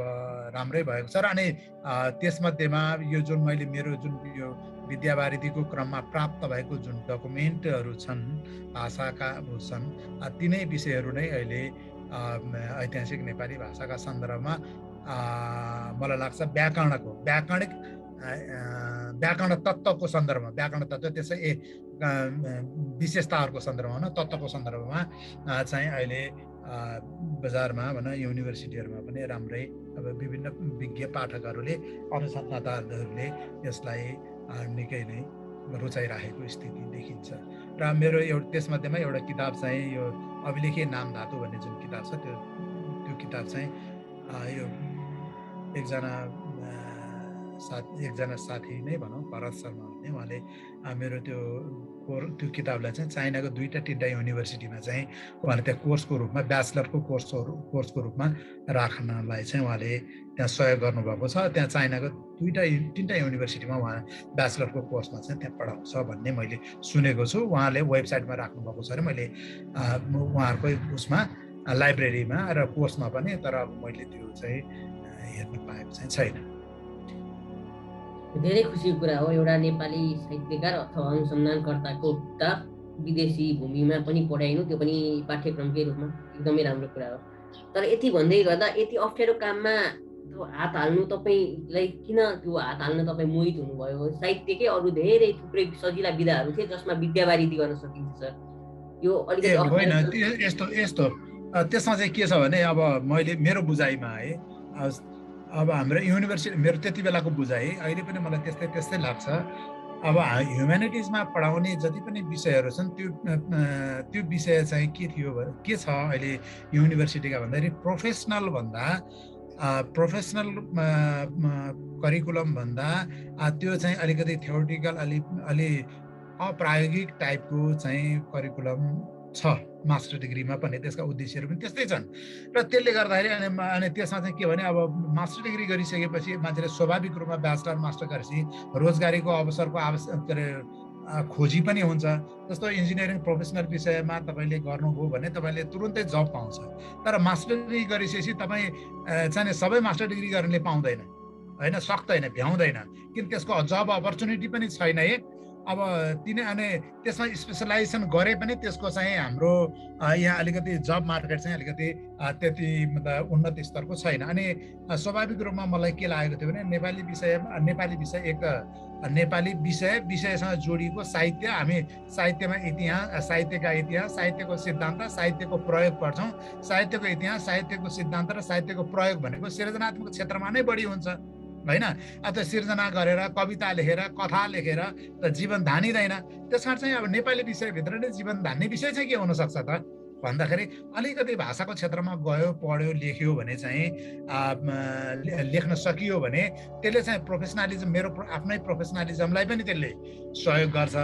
राम्रै भएको छ र अनि त्यसमध्येमा यो जुन मैले मेरो जुन यो विद्यावारिधीको क्रममा प्राप्त भएको जुन डकुमेन्टहरू छन्, भाषाका छन्, तिनै विषयहरू नै अहिले ऐतिहासिक नेपाली भाषाका सन्दर्भमा मलाई लाग्छ व्याकरण तत्त्वको सन्दर्भमा, व्याकरण तत्त्व त्यसै विशेषताहरूको सन्दर्भमा तत्त्वको सन्दर्भमा चाहिँ अहिले बजारमा भनौँ युनिभर्सिटीहरूमा पनि राम्रै अब विभिन्न विज्ञ पाठकहरूले अनुसन्धानहरूले यसलाई निकै नै रुचाइराखेको स्थिति देखिन्छ। र मेरो त्यसमध्येमा एउटा किताब चाहिँ यो अभिलेखीय नाम धातु भन्ने जुन किताब छ, त्यो किताब चाहिँ यो एकजना साथी नै भनौँ, भरत शर्मा भन्ने, उहाँले मेरो त्यो किताबलाई चाहिँ चाइनाको 2-3 युनिभर्सिटीमा चाहिँ उहाँले त्यहाँ कोर्सको रूपमा ब्याचलरको कोर्सको रूपमा राख्नलाई चाहिँ उहाँले त्यहाँ सहयोग गर्नुभएको छ। त्यहाँ चाइनाको 2-3 युनिभर्सिटीमा उहाँ ब्याचलरको कोर्समा चाहिँ त्यहाँ पढाउँछ भन्ने मैले सुनेको छु। उहाँले वेबसाइटमा राख्नुभएको छ अरे, मैले उहाँहरूकै उसमा लाइब्रेरीमा र कोर्समा पनि, तर अब मैले त्यो चाहिँ हेर्न पाएको चाहिँ छैन। धेरै खुसीको कुरा हो एउटा नेपाली साहित्यकार अथवा अनुसन्धानकर्ताको किताब विदेशी भूमिमा पनि पढाइनु, त्यो पनि पाठ्यक्रमकै रूपमा एकदमै राम्रो कुरा हो। तर यति भन्दै गर्दा यति अप्ठ्यारो काममा हात हाल्नु तपाईँलाई किन त्यो हात हाल्न तपाईँ मोहित हुनुभयो? साहित्यकै अरू धेरै थुप्रै सजिला विधाहरू थिए जसमा विद्यावारिधि गर्न सकिन्छ सर। यो अलिकति होइन अप्ठ्यारो यस्तो यस्तो त्यसमा चाहिँ के छ भने अब मैले मेरो बुझाइमा है अब हाम्रो युनिभर्सिटी मेरो त्यति बेलाको बुझाइ अहिले पनि मलाई त्यस्तै त्यस्तै लाग्छ। अब ह्युम्यानिटिजमा पढाउने जति पनि विषयहरू छन् त्यो विषय चाहिँ के थियो के छ अहिले युनिभर्सिटीका भन्दाखेरि प्रोफेसनल करिकुलम भन्दा त्यो चाहिँ अलिकति थ्योरिटिकल अलि अप्रायोगिक टाइपको चाहिँ करिकुलम छ मास्टर डिग्रीमा पनि। त्यसका उद्देश्यहरू पनि त्यस्तै छन् र त्यसले गर्दाखेरि अनि त्यसमा चाहिँ के भने अब मास्टर डिग्री गरिसकेपछि मान्छेले स्वाभाविक रूपमा ब्याचलर मास्टर गरेपछि रोजगारीको अवसरको के अरे खोजी पनि हुन्छ। जस्तो इन्जिनियरिङ प्रोफेसनल विषयमा तपाईँले गर्नुभयो भने तपाईँले तुरुन्तै जब पाउँछ। तर मास्टर डिग्री गरिसकेपछि तपाईँ चाहिँ सबै मास्टर डिग्री गर्नेले पाउँदैन, होइन, सक्दैन, भ्याउँदैन, किन त्यसको जब अपर्च्युनिटी पनि छैन है। अब अनि त्यसमा स्पेसलाइजेसन गरे पनि त्यसको चाहिँ हाम्रो यहाँ अलिकति जब मार्केट चाहिँ अलिकति त्यति मतलब उन्नत स्तरको छैन। अनि स्वाभाविक रूपमा मलाई के लागेको थियो भने नेपाली विषय एक नेपाली विषयसँग जोडिएको साहित्य, हामी साहित्यमा इतिहास, साहित्यका इतिहास, साहित्यको सिद्धान्त, साहित्यको प्रयोग पढ्छौँ। साहित्यको इतिहास, साहित्यको सिद्धान्त र साहित्यको प्रयोग भनेको सृजनात्मक क्षेत्रमा नै बढी हुन्छ, होइन? त्यो सिर्जना गरेर कविता लेखेर कथा लेखेर त जीवन धानिँदैन। त्यसमा चाहिँ अब नेपाली विषयभित्र नै जीवन धान्ने विषय चाहिँ के हुनसक्छ त भन्दाखेरि अलिकति भाषाको क्षेत्रमा गयो, पढ्यो, लेख्यो भने चाहिँ लेख्न सकियो भने त्यसले चाहिँ प्रोफेसनलिजम, मेरो आफ्नै प्रोफेसनलिजमलाई पनि त्यसले सहयोग गर्छ।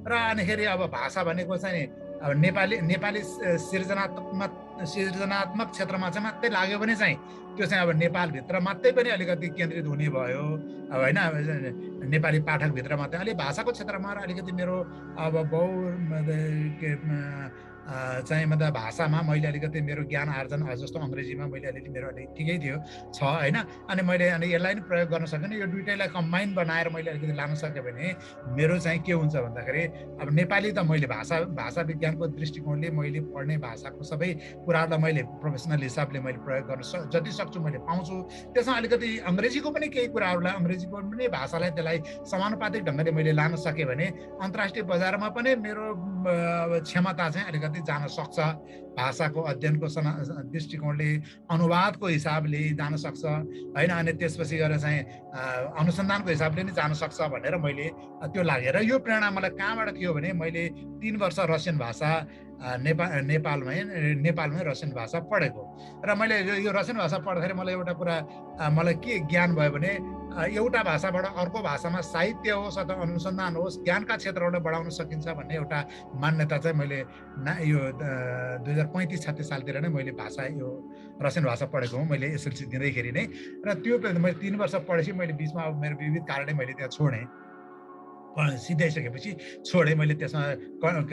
र अनिखेरि अब भाषा भनेको चाहिँ अब नेपाली सृजनात्मक क्षेत्रमा चाहिँ मात्रै लाग्यो भने चाहिँ त्यो चाहिँ अब नेपालभित्र मात्रै पनि अलिकति केन्द्रित हुने भयो, होइन? नेपाली पाठकभित्र मात्रै। अलि भाषाको क्षेत्रमा अलिकति मेरो अब चाहिँ मतलब भाषामा मैले अलिकति मेरो ज्ञान आर्जन जस्तो अङ्ग्रेजीमा मैले अलिकति मेरो अलिक ठिकै थियो छ, होइन? अनि मैले यसलाई पनि प्रयोग गर्न सकेँ। यो दुइटैलाई कम्बाइन बनाएर मैले अलिकति लान सकेँ भने मेरो चाहिँ के हुन्छ भन्दाखेरि अब नेपाली त मैले भाषा विज्ञानको दृष्टिकोणले मैले पढ्ने भाषाको सबै कुराहरूलाई मैले प्रोफेसनल हिसाबले मैले प्रयोग गर्न जति सक्छु मैले पाउँछु। त्यसमा अलिकति अङ्ग्रेजीको पनि केही कुराहरूलाई, अङ्ग्रेजीको पनि भाषालाई त्यसलाई समानुपातिक ढङ्गले मैले लान सकेँ भने अन्तर्राष्ट्रिय बजारमा पनि मेरो क्षमता चाहिँ अलिकति जान सक्छ। भाषाको अध्ययनको दृष्टिकोणले, अनुवादको हिसाबले जान सक्छ, होइन? अनि त्यसपछि गएर चाहिँ अनुसन्धानको हिसाबले नै जान सक्छ भनेर मैले त्यो लागेर यो प्रेरणा मलाई कहाँबाट थियो भने मैले 3 वर्ष रसियन भाषा नेपालमै रसियन भाषा पढेको। र मैले यो रसियन भाषा पढ्दाखेरि मलाई एउटा कुरा मलाई के ज्ञान भयो भने एउटा भाषाबाट अर्को भाषामा साहित्य होस् अथवा अनुसन्धान होस्, ज्ञानका क्षेत्रबाट बढाउन सकिन्छ भन्ने एउटा मान्यता चाहिँ मैले यो 2035-36 सालतिर नै मैले यो रसियन भाषा पढेको हुँ, मैले एसएलसी दिँदैखेरि नै। र त्यो मैले 3 वर्ष पढेपछि मैले बिचमा अब मेरो विविध कारणले मैले त्यहाँ छोडेँ, सिधाइसकेपछि छोडेँ मैले। त्यसमा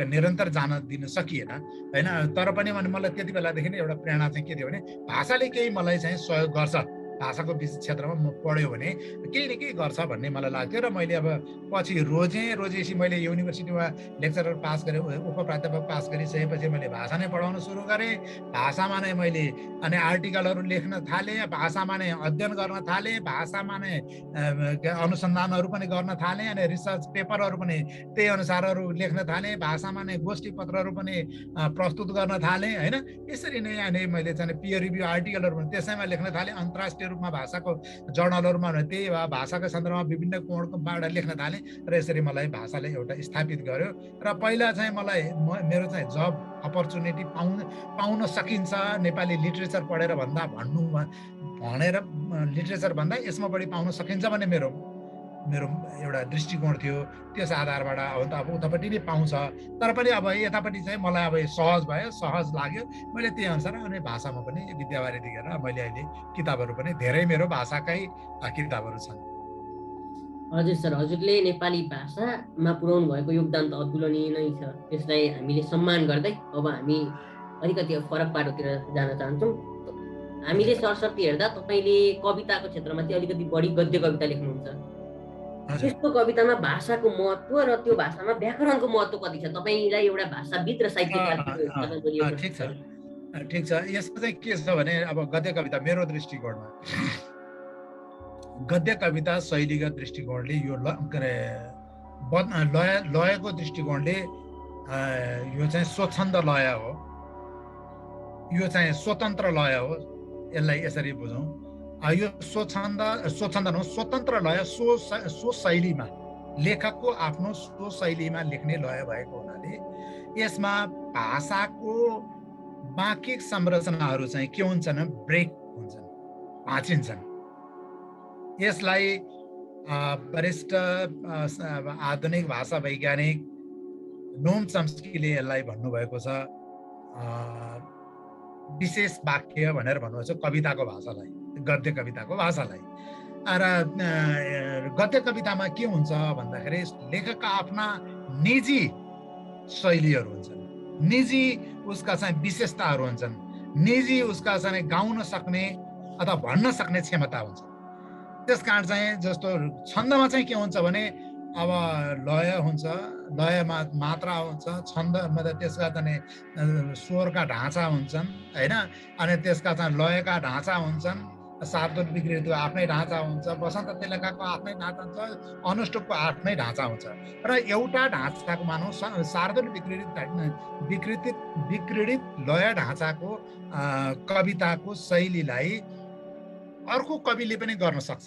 निरन्तर जान दिन सकिएन, होइन? तर पनि मलाई त्यति बेलादेखि नै एउटा प्रेरणा चाहिँ के थियो भने भाषाले केही मलाई चाहिँ सहयोग गर्छ, भाषाको क्षेत्रमा म पढ्यो भने केही न केही गर्छ भन्ने मलाई लाग्थ्यो। र मैले अब पछि रोजेपछि मैले युनिभर्सिटीमा लेक्चरर पास गरेँ, उपप्राध्यापक पास गरिसकेपछि मैले भाषा नै पढाउन सुरु गरेँ। भाषामा नै मैले अनि आर्टिकलहरू लेख्न थालेँ, भाषामा नै अध्ययन गर्न थालेँ, भाषामा नै अनुसन्धानहरू पनि गर्न थालेँ, अनि रिसर्च पेपरहरू पनि त्यही अनुसारहरू लेख्न थालेँ, भाषामा नै गोष्ठी पत्रहरू पनि प्रस्तुत गर्न थालेँ, होइन? यसरी नै अनि मैले चाहिँ पियर रिभ्यू आर्टिकलहरू पनि त्यसैमा लेख्न थालेँ। अन्तर्राष्ट्रिय रूपमा भाषाको जर्नलहरूमा त्यही भाषाको सन्दर्भमा विभिन्न कोणबाट लेख्न थालेँ। र यसरी मलाई भाषाले एउटा स्थापित गर्यो। र पहिला चाहिँ मेरो चाहिँ जब अपर्च्युनिटी पाउन सकिन्छ नेपाली लिटरेचर पढेर भनेर लिटरेचर भन्दा यसमा बढी पाउन सकिन्छ भन्ने मेरो एउटा दृष्टिकोण थियो। त्यस आधारबाट अब उतापट्टि नै पाउँछ, तर पनि अब यतापट्टि चाहिँ मलाई अब सहज भयो, सहज लाग्यो। मैले त्यही अनुसार अनि भाषामा पनि विद्यावारिधि गरेर मैले अहिले किताबहरू पनि धेरै मेरो भाषाकै किताबहरू छन्। हजुर सर, हजुरले नेपाली भाषामा पुर्याउनु भएको योगदान त अतुलनीय नै छ। त्यसलाई हामीले सम्मान गर्दै अब हामी अलिकति फरक पाटोतिर जान चाहन्छौँ। हामीले सरस्वती हेर्दा तपाईँले कविताको क्षेत्रमा चाहिँ अलिकति बढी गद्य कविता लेख्नुहुन्छ। त्यस्तो कवितामा भाषाको महत्त्व र त्यो भाषामा व्याकरणको महत्त्व कति छ? तपाईँलाई एउटा भाषाविद र साहित्यकार ठिक छ। यसमा चाहिँ के छ भने अब गद्य कविता मेरो दृष्टिकोणमा गद्य कविता शैलीगत दृष्टिकोणले यो लयको दृष्टिकोणले यो चाहिँ स्वच्छन्द लय हो, यो चाहिँ स्वतन्त्र लय हो, यसलाई यसरी बुझौँ। यो स्वतन्त्र लय सो शैलीमा, लेखकको आफ्नो सो शैलीमा लेख्ने लय भएको हुनाले यसमा भाषाको बाँकी संरचनाहरू चाहिँ के हुन्छन्, ब्रेक हुन्छन्, भाँचिन्छन्। यसलाई वरिष्ठ आधुनिक भाषा वैज्ञानिक नोम चम्स्कीले यसलाई भन्नुभएको छ विशेष वाक्य भनेर भन्नुभएको छ कविताको भाषालाई, गद्य कविताको भाषालाई। र गद्य कवितामा के हुन्छ भन्दाखेरि लेखकका आफ्ना निजी शैलीहरू हुन्छन्, निजी उसका चाहिँ विशेषताहरू हुन्छन्, निजी उसका चाहिँ गाउन सक्ने अथवा भन्न सक्ने क्षमता हुन्छ। त्यसकारण चाहिँ जस्तो छन्दमा चाहिँ के हुन्छ भने अब लय हुन्छ, लयमा मात्रा हुन्छ, छन्द मतलब त्यसका चाहिँ स्वरका ढाँचा हुन्छन् हैन, अनि त्यसका चाहिँ लयका ढाँचा हुन्छन्, शार्दूल विकृतिको आफ्नै ढाँचा हुन्छ, वसन्त तिलकाको आफ्नै ढाँचा हुन्छ, अनुष्टुपको आफ्नै ढाँचा हुन्छ। र एउटा ढाँचाको मानौँ शार्दूल विकृतित लय ढाँचाको कविताको शैलीलाई अर्को कविले पनि गर्न सक्छ,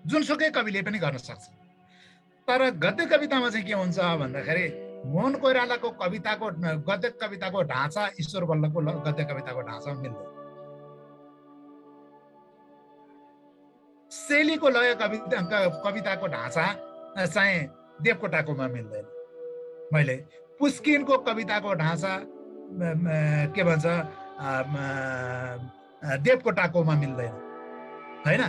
जुनसुकै कविले पनि गर्न सक्छ। तर गद्य कवितामा चाहिँ के हुन्छ भन्दाखेरि मोहन कोइरालाको कविताको गद्य कविताको ढाँचा ईश्वर बल्लभको गद्य कविताको ढाँचा मिल्दैन। शैलीको लय कविताको ढाँचा चाहिँ देवकोटाकोमा मिल्दैन। मैले पुस्किनको कविताको ढाँचा के भन्छ देवकोटाकोमा मिल्दैन हैन।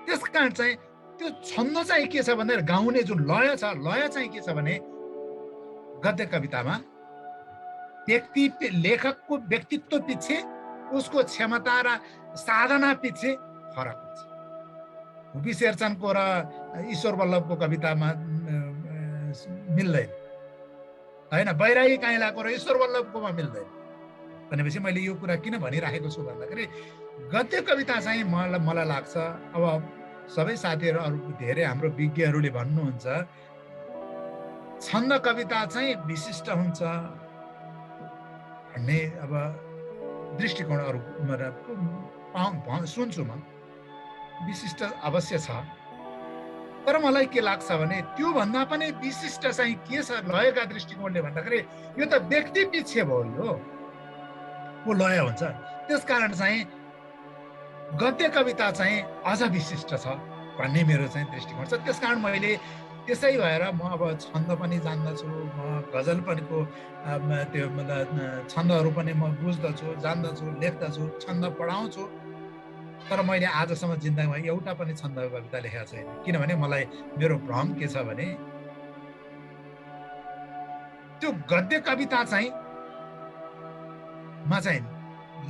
त्यसकारण चाहिँ त्यो छन्द चाहिँ के छ भने गाउने जुन लय छ, लय चाहिँ के छ भने गद्य कवितामा लेखकको व्यक्तित्व पछि उसको क्षमता र साधना पछि फरक हुन्छ। भुपी शेरचनको र ईश्वर बल्लभको कवितामा मिल्दैन हैन, बैरागी काइलाको र ईश्वर बल्लभकोमा मिल्दैन। भनेपछि मैले यो कुरा किन भनिराखेको छु भन्दाखेरि गद्य कविता चाहिँ मलाई लाग्छ अब सबै साथीहरू अरू धेरै हाम्रो विज्ञहरूले भन्नुहुन्छ छन्द कविता चाहिँ विशिष्ट हुन्छ भन्ने अब दृष्टिकोणहरू सुन्छु म, विशिष्ट अवश्य छ। तर मलाई के लाग्छ भने त्यो भन्दा पनि विशिष्ट चाहिँ के छ लयका दृष्टिकोणले भन्दाखेरि यो त व्यक्ति पछि भयो, यो लय हुन्छ। त्यसकारण चाहिँ गद्य कविता चाहिँ अझ विशिष्ट छ भन्ने मेरो चाहिँ दृष्टिकोण छ। त्यसकारण मैले त्यसै भएर म अब छन्द पनि जान्दछु, म गजल पनिको त्यो छन्दहरू पनि म बुझ्दछु, जान्दछु, लेख्दछु, छन्द पढाउँछु। तर मैले आजसम्म जिन्दगीमा एउटा पनि छन्द कविता लेखेको छैन। किनभने मलाई मेरो भ्रम के छ भने त्यो गद्य कविता चाहिँ मा चाहिँ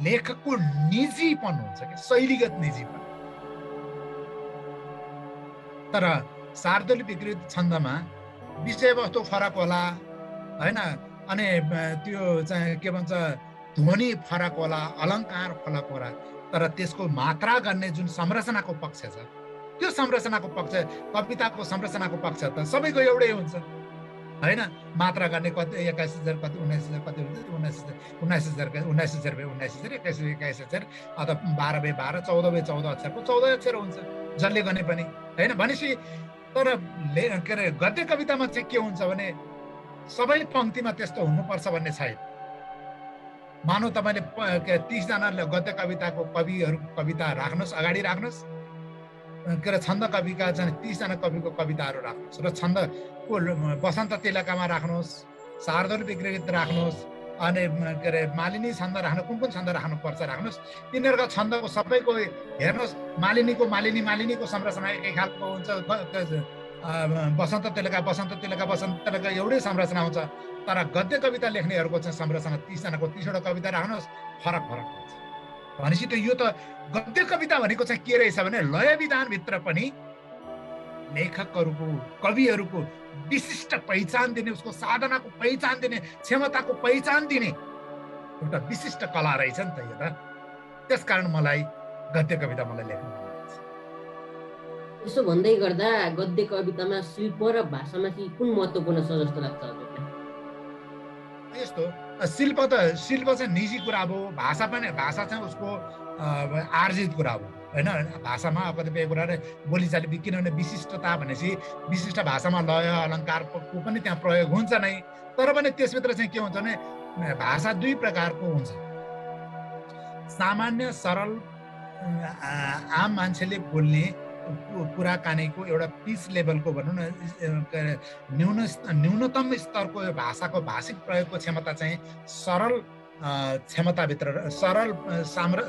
लेखकको निजीपन हुन्छ कि शैलीगत निजीपन। तर शार्दूल विकृत छन्दमा विषयवस्तु फरक होला हैन, अनि त्यो चाहिँ के भन्छ ध्वनि फरक होला, अलङ्कार फरक होला, तर त्यसको मात्रा गर्ने जुन संरचनाको पक्ष छ त्यो संरचनाको पक्ष, कविताको संरचनाको पक्ष त सबैको एउटै हुन्छ हैन। मात्रा गर्ने कति 21,000 कति 19,000 कति हुन्छ, 19,000 21,000 अथवा 12/12 14/14 अक्षरको 14 अक्षर हुन्छ जसले गर्ने पनि हैन। भनेपछि तर के अरे गद्य कवितामा चाहिँ के हुन्छ भने सबै पङ्क्तिमा त्यस्तो हुनुपर्छ भन्ने छैन। मानौ तपाईँले 30 जना गद्य कविताको कविहरू कविता राख्नुहोस्, अगाडि राख्नुहोस्, के अरे छन्द कविका चाहिँ 30 जना कविको कविताहरू राख्नुहोस् र छन्दको वसन्त तिलकामा राख्नुहोस्, शार्दूल विकृत राख्नुहोस्, अनि के अरे मालिनी छन्द राख्नु, कुन छन्द राख्नुपर्छ राख्नुहोस्। तिनीहरूको छन्दको सबैको हेर्नुहोस्, मालिनीको संरचना एकै खालको हुन्छ, वसन्त तिलका एउटै संरचना हुन्छ। तर गद्य कविता लेख्नेहरूको चाहिँ संरचना 30 जनाको 30वटा कविता राख्नुहोस्, फरक हुन्छ। भनेपछि त यो त गद्य कविता भनेको चाहिँ के रहेछ भने लय विधानभित्र पनि लेखकहरूको कविहरूको विशिष्ट पहिचान दिने, उसको साधनाको पहिचान दिने, क्षमताको पहिचान दिने एउटा विशिष्ट कला रहेछ नि त यो त। त्यसकारण मलाई गद्य कविता मलाई लेख्न मन लाग्छ। यसो भन्दै गर्दा गद्य कवितामा शिल्प र भाषामा चाहिँ कुन महत्त्वपूर्ण छ जस्तो लाग्छ हजुरलाई? यस्तो शिल्प चाहिँ निजी कुरा हो, भाषा चाहिँ उसको आर्जित कुरा हो होइन। भाषामा कतिपय कुराहरू बोलीचाली किनभने विशिष्टता भनेपछि विशिष्ट भाषामा लय अलङ्कारको पनि त्यहाँ प्रयोग हुन्छ नै, तर पनि त्यसभित्र चाहिँ के हुन्छ भने भाषा दुई प्रकारको हुन्छ। सामान्य सरल आम मान्छेले बोल्ने कुराकानीको एउटा पिच लेभलको भनौँ न न्यूनतम स्तरको भाषाको भाषिक प्रयोगको क्षमता चाहिँ सरल क्षमताभित्र सरल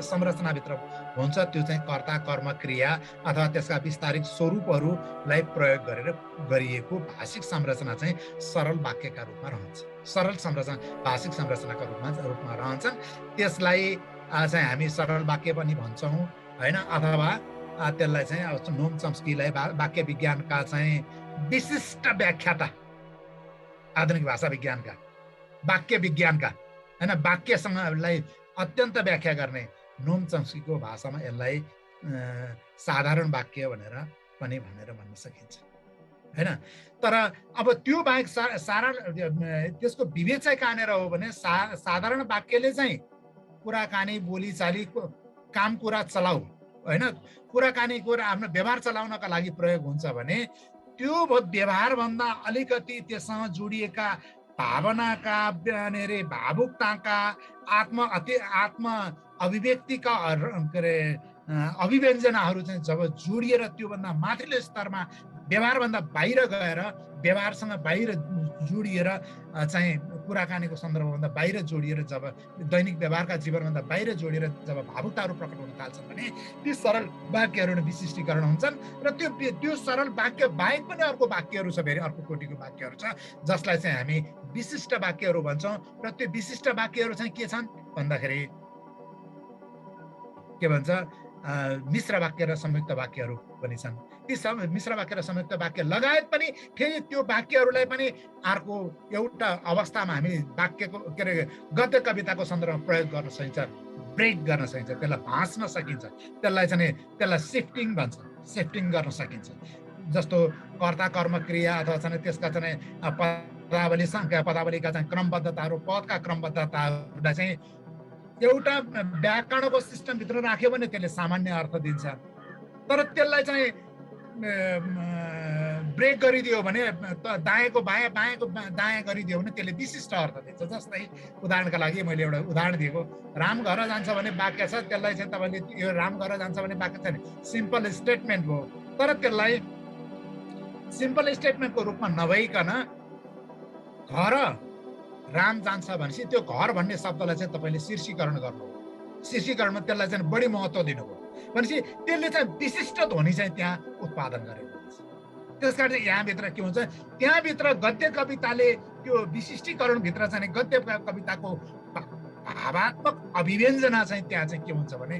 संरचनाभित्र हुन्छ। त्यो चाहिँ कर्ता कर्म क्रिया अथवा त्यसका विस्तारित स्वरूपहरूलाई प्रयोग गरेर गरिएको भाषिक संरचना चाहिँ सरल वाक्यका रूपमा रहन्छ। सरल संरचना भाषिक संरचनाका रूपमा रहन्छन्। त्यसलाई चाहिँ हामी सरल वाक्य पनि भन्छौँ होइन। अथवा त्यसलाई चाहिँ नोम चम्स्कीलाई वाक्य विज्ञानका चाहिँ विशिष्ट व्याख्याता, आधुनिक भाषा विज्ञानका वाक्य विज्ञानका होइन, वाक्यसँगलाई अत्यन्त व्याख्या गर्ने नोम चम्स्कीको भाषामा यसलाई साधारण वाक्य भनेर भन्न सकिन्छ होइन। तर अब त्यो बाहेक सारा त्यसको विभेद चाहिँ कहाँनिर हो भने साधारण वाक्यले चाहिँ कुराकानी बोलीचाली काम कुरा चलाऊ होइन, कुराकानी कुरा आफ्नो व्यवहार चलाउनका लागि प्रयोग हुन्छ भने त्यो व्यवहारभन्दा अलिकति त्यससँग जोडिएका भावनाका भावुकताका आत्म अभिव्यक्तिका के अरे अभिव्यञ्जनाहरू चाहिँ जब जोडिएर त्योभन्दा माथिल्लो स्तरमा व्यवहारभन्दा बाहिर गएर व्यवहारसँग बाहिर जोडिएर चाहिँ कुराकानीको सन्दर्भभन्दा बाहिर जोडिएर जब दैनिक व्यवहारका जीवनभन्दा बाहिर जोडिएर जब भावुकताहरू प्रकट हुन थाल्छन् भने ती सरल वाक्यहरू विशिष्टीकरण हुन्छन्। र त्यो सरल वाक्य बाहेक पनि अर्को वाक्यहरू छ, फेरि अर्को कोटिको वाक्यहरू छ जसलाई चाहिँ हामी विशिष्ट वाक्यहरू भन्छौँ। र त्यो विशिष्ट वाक्यहरू चाहिँ के छन् भन्दाखेरि के भन्छ मिश्र वाक्य र संयुक्त वाक्यहरू पनि छन्। ती मिश्र वाक्य र संयुक्त वाक्य लगायत पनि फेरि त्यो वाक्यहरूलाई पनि अर्को एउटा अवस्थामा हामी वाक्यको के अरे गद्य कविताको सन्दर्भमा प्रयोग गर्न सकिन्छ, ब्रेक गर्न सकिन्छ, त्यसलाई भाँच्न सकिन्छ, त्यसलाई सिफ्टिङ भन्छ, सिफ्टिङ गर्न सकिन्छ। जस्तो कर्ता कर्म क्रिया अथवा चाहिँ त्यसका चाहिँ पदावलीका चाहिँ क्रमबद्धताहरू, पदका क्रमबद्धताहरूलाई चाहिँ एउटा व्याकरणको सिस्टमभित्र राख्यो भने त्यसले सामान्य अर्थ दिन्छ। तर त्यसलाई चाहिँ ब्रेक गरिदियो भने दायाँको बायाँ बायाँको दायाँ गरिदियो भने त्यसले विशिष्ट अर्थ दिन्छ। जस्तै उदाहरणका लागि मैले एउटा उदाहरण दिएको, राम घर जान्छ भने वाक्य छ, त्यसलाई चाहिँ तपाईँले यो राम घर जान्छ भने वाक्य छैन, सिम्पल स्टेटमेन्ट हो। तर त्यसलाई सिम्पल स्टेटमेन्टको रूपमा नभइकन घर राम जान्छ भनेपछि त्यो घर भन्ने शब्दलाई चाहिँ तपाईँले शीर्षीकरण गर्नु हो। शीर्षीकरणमा त्यसलाई चाहिँ बढी महत्त्व दिनुभयो भनेपछि त्यसले चाहिँ विशिष्ट ध्वनि चाहिँ त्यहाँ उत्पादन गरेको हुन्छ। त्यसकारण चाहिँ यहाँभित्र के हुन्छ, त्यहाँभित्र गद्य कविताले त्यो विशिष्टीकरणभित्र चाहिँ गद्य कविताको भावात्मक अभिव्यञ्जना चाहिँ त्यहाँ चाहिँ के हुन्छ भने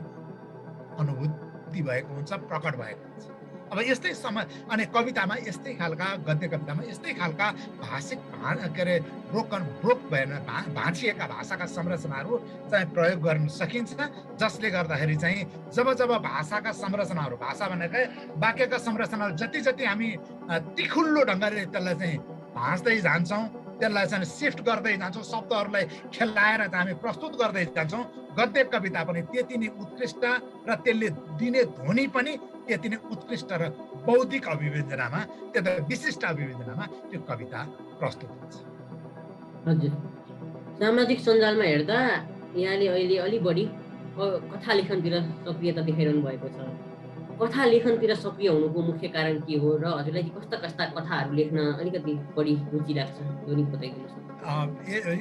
अनुभूति भएको हुन्छ, प्रकट भएको हुन्छ। अब यस्तै अनि कवितामा यस्तै खालका गद्य कवितामा यस्तै खालका भाषिक के अरे ब्रोक भएन भाँचिएका भाषाका संरचनाहरू चाहिँ प्रयोग गर्न सकिन्छ। जसले गर्दाखेरि चाहिँ जब भाषाका संरचनाहरू, भाषा भनेकै वाक्यका संरचनाहरू जति जति हामी तिखुल्लो ढङ्गले त्यसलाई चाहिँ भाँच्दै जान्छौँ, त्यसलाई चाहिँ सिफ्ट गर्दै जान्छौँ, शब्दहरूलाई खेलाएर चाहिँ हामी प्रस्तुत गर्दै जान्छौँ, गद्य कविता पनि त्यति नै उत्कृष्ट र त्यसले दिने ध्वनि पनि त्यति नै उत्कृष्ट र बौद्धिक अभिव्यञ्जनामा, त्यो विशिष्ट अभिव्यञ्जनामा त्यो कविता प्रस्तुत हुन्छ। हजुर, सामाजिक सञ्जालमा हेर्दा यहाँले अहिले अलि बढी कथा लेखनतिर सक्रियता देखाइरहनु भएको छ। कथा लेखनतिर सक्रिय हुनुको मुख्य कारण के हो र हजुरलाई कस्ता कस्ता कथाहरू लेख्न अलिकति बढी रुचि लाग्छ, यो नि बताइदिनुहोस्।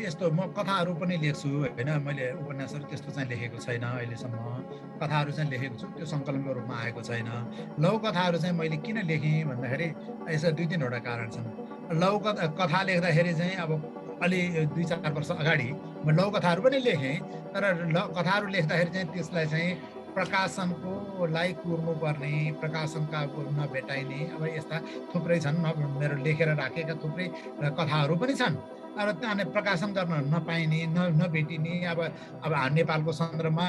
यस्तो म कथाहरू पनि लेख्छु होइन, मैले उपन्यासहरू त्यस्तो चाहिँ लेखेको छैन अहिलेसम्म। कथाहरू चाहिँ लेखेको छु, त्यो सङ्कलनको रूपमा आएको छैन। लघुकथाहरू चाहिँ मैले किन लेखेँ भन्दाखेरि यसो 2-3वटा कारण छन्। लघुकथा लेख्दाखेरि चाहिँ अब अलि 2-4 वर्ष अगाडि म लघुकथाहरू पनि लेखेँ, तर कथाहरू लेख्दाखेरि चाहिँ त्यसलाई चाहिँ प्रकाशनको लाई कुर्नुपर्ने, प्रकाशनका नभेटाइने अब यस्ता थुप्रै छन्। मेरो लेखेर राखेका थुप्रै कथाहरू पनि छन्। अनि प्रकाशन गर्न नपाइने, नभेटिने, अब नेपालको सन्दर्भमा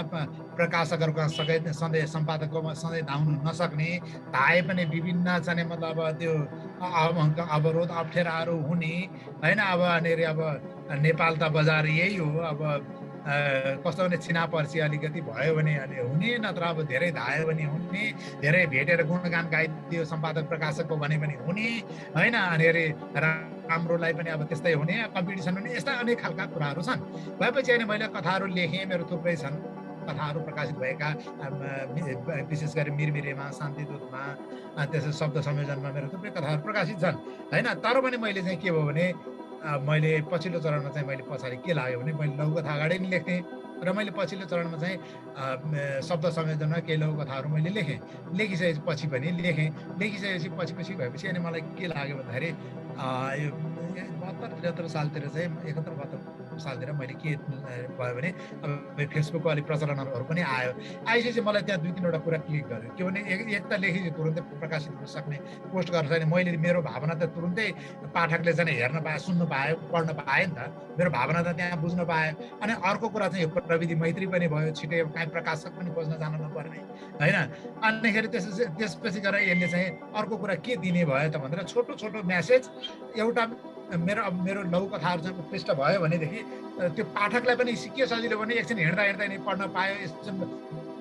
प्रकाशकहरूका सधैँ सम्पादककोमा सधैँ धाउन नसक्ने, धाए पनि विभिन्न चाहिँ मतलब अब त्यो अवरोध अप्ठ्याराहरू हुने होइन। अब नेपाल त बजार यही हो। अब कस्तो भने छिनापर्सी अलिकति भयो भने अलि हुने, नत्र अब धेरै धायो भने हुने, धेरै भेटेर गुणगान गाइदियो सम्पादक प्रकाशकको भने पनि हुने होइन। अनि राम्रोलाई पनि अब त्यस्तै हुने, कम्पिटिसन हुने, यस्ता अनेक खालका कुराहरू छन्। भएपछि अनि मैले कथाहरू लेखेँ, मेरो थुप्रै छन् कथाहरू प्रकाशित भएका, विशेष गरी मिरमिरेमा, शान्तिदूतमा, त्यसै शब्द संयोजनमा मेरो थुप्रै कथाहरू प्रकाशित छन् होइन। तर पनि मैले चाहिँ के भयो भने मैले पछिल्लो चरणमा चाहिँ मैले पछाडि के लाग्यो भने मैले लघुकथा अगाडि नै लेख्थेँ र मैले पछिल्लो चरणमा चाहिँ शब्द संयोजनमा केही लघुकथाहरू मैले लेखिसकेपछि पनि लेखिसकेपछि पछि भएपछि अनि मलाई के लाग्यो भन्दाखेरि यो 72-73 सालतिर चाहिँ 71-72 सालतिर मैले के भयो भने अब फेसबुकको अलिक प्रचलनहरू पनि आएपछि मलाई त्यहाँ 2-3वटा कुरा क्लिक गर्यो। के भने एक त लेखी तुरुन्तै प्रकाशित हुन सक्ने, पोस्ट गर्न सक्ने। मैले मेरो भावना त तुरुन्तै पाठकले चाहिँ हेर्न पाए, सुन्न पायो, पढ्न पाए नि त। मेरो भावना त त्यहाँ बुझ्न पायो। अनि अर्को कुरा चाहिँ यो प्रविधि मैत्री पनि भयो, छिटै काहीँ प्रकाशक पनि खोज्न जान नपर्ने होइन। अनिखेरि त्यसपछि गएर यसले चाहिँ अर्को कुरा के दिने भयो त भनेर छोटो छोटो म्यासेज एउटा मेरो लघुकथाहरू चाहिँ उत्कृष्ट भयो भनेदेखि त्यो पाठकलाई पनि के सजिलो भने एकछिन हिँड्दा नै पढ्न पायो, एकछिन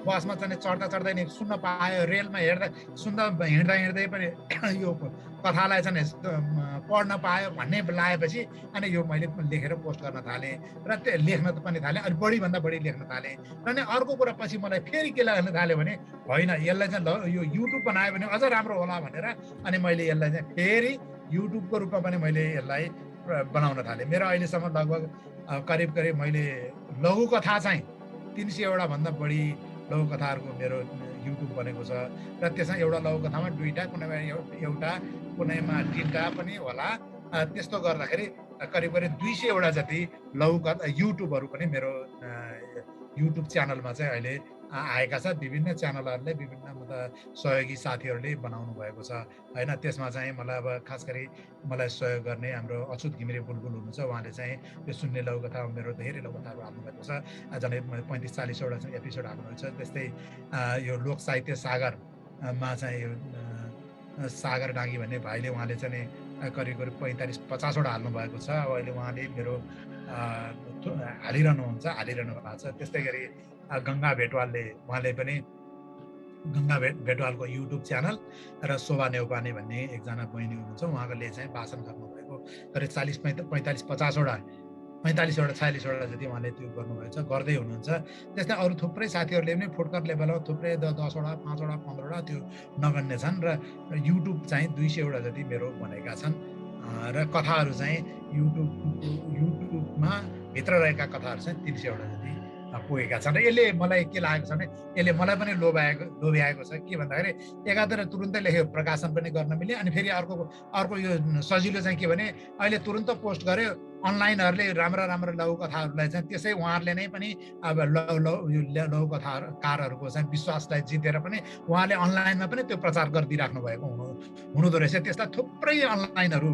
बसमा चाहिँ चढ्दा नै सुन्न पायो, रेलमा हिँड्दै पनि यो कथालाई चाहिँ पढ्न पायो भन्ने लागेपछि अनि यो मैले लेखेर पोस्ट गर्न थालेँ र त्यो लेख्न पनि थालेँ। अनि बढीभन्दा बढी लेख्न थालेँ। र अनि अर्को कुरा पछि मलाई फेरि के लाग्न थाल्यो भने होइन, यसलाई चाहिँ यो युट्युब बनायो भने अझ राम्रो होला भनेर अनि मैले यसलाई चाहिँ फेरि युट्युबको रूपमा पनि मैले यसलाई बनाउन थालेँ। मेरो अहिलेसम्म लगभग करिब मैले लघुकथा चाहिँ 300वटा भन्दा बढी लघुकथाहरूको मेरो युट्युब बनेको छ। र त्यसमा एउटा लघुकथामा 2टा, कुनैमा एउटा, कुनैमा 3टा पनि होला। त्यस्तो गर्दाखेरि करिब 200वटा जति लघुकथा युट्युबहरू पनि मेरो युट्युब च्यानलमा चाहिँ अहिले आएका छ। विभिन्न च्यानलहरूले, विभिन्न सहयोगी साथीहरूले बनाउनु भएको छ होइन। त्यसमा चाहिँ मलाई अब खास गरी मलाई सहयोग गर्ने हाम्रो अच्युत घिमिरे बुलबुल हुनुहुन्छ। उहाँले चाहिँ यो सुन्ने लघुकथा, मेरो धेरै लघुकथाहरू हाल्नुभएको छ। झन् 35-40वटा चाहिँ एपिसोड हाल्नुभएको छ। त्यस्तै यो लोक साहित्य सागरमा चाहिँ यो सागर डाँगी भन्ने भाइले उहाँले चाहिँ करिब 45-50वटा हाल्नुभएको छ। अब अहिले उहाँले मेरो हालिरहनु भएको छ। त्यस्तै गरी गङ्गा भेटवालले, उहाँले पनि गङ्गा भेटवालको युट्युब च्यानल र शोभा नेउपाने भन्ने एकजना बहिनी हुनुहुन्छ, उहाँले चाहिँ भाषण गर्नुभएको करिब 45-50वटा 45-46वटा जति उहाँले त्यो गर्नुभएको छ, गर्दै हुनुहुन्छ। त्यस्तै अरू थुप्रै साथीहरूले पनि फुटकर लेभलमा थुप्रै 10वटा, 5वटा, 15वटा त्यो नगन्य छन्। र युट्युब चाहिँ 200वटा जति मेरो बनेका छन्। र कथाहरू चाहिँ युट्युबमा भित्र रहेका कथाहरू चाहिँ 300वटा जति पुगेका छन्। र यसले मलाई के लागेको छ भने यसले मलाई पनि लोभ्याएको छ। के भन्दाखेरि एकातिर तुरुन्तै लेख्यो, प्रकाशन पनि गर्न मिल्यो। अनि फेरि अर्को यो सजिलो चाहिँ के भने अहिले तुरुन्त पोस्ट गर्यो, अनलाइनहरूले राम्रो लघुकथाहरूलाई चाहिँ त्यसै उहाँहरूले नै पनि अब लघुकथाकारहरूको चाहिँ विश्वासलाई जितेर पनि उहाँले अनलाइनमा पनि त्यो प्रचार गरिदिइराख्नु भएको हुनुहुँदो रहेछ। त्यस्ता थुप्रै अनलाइनहरू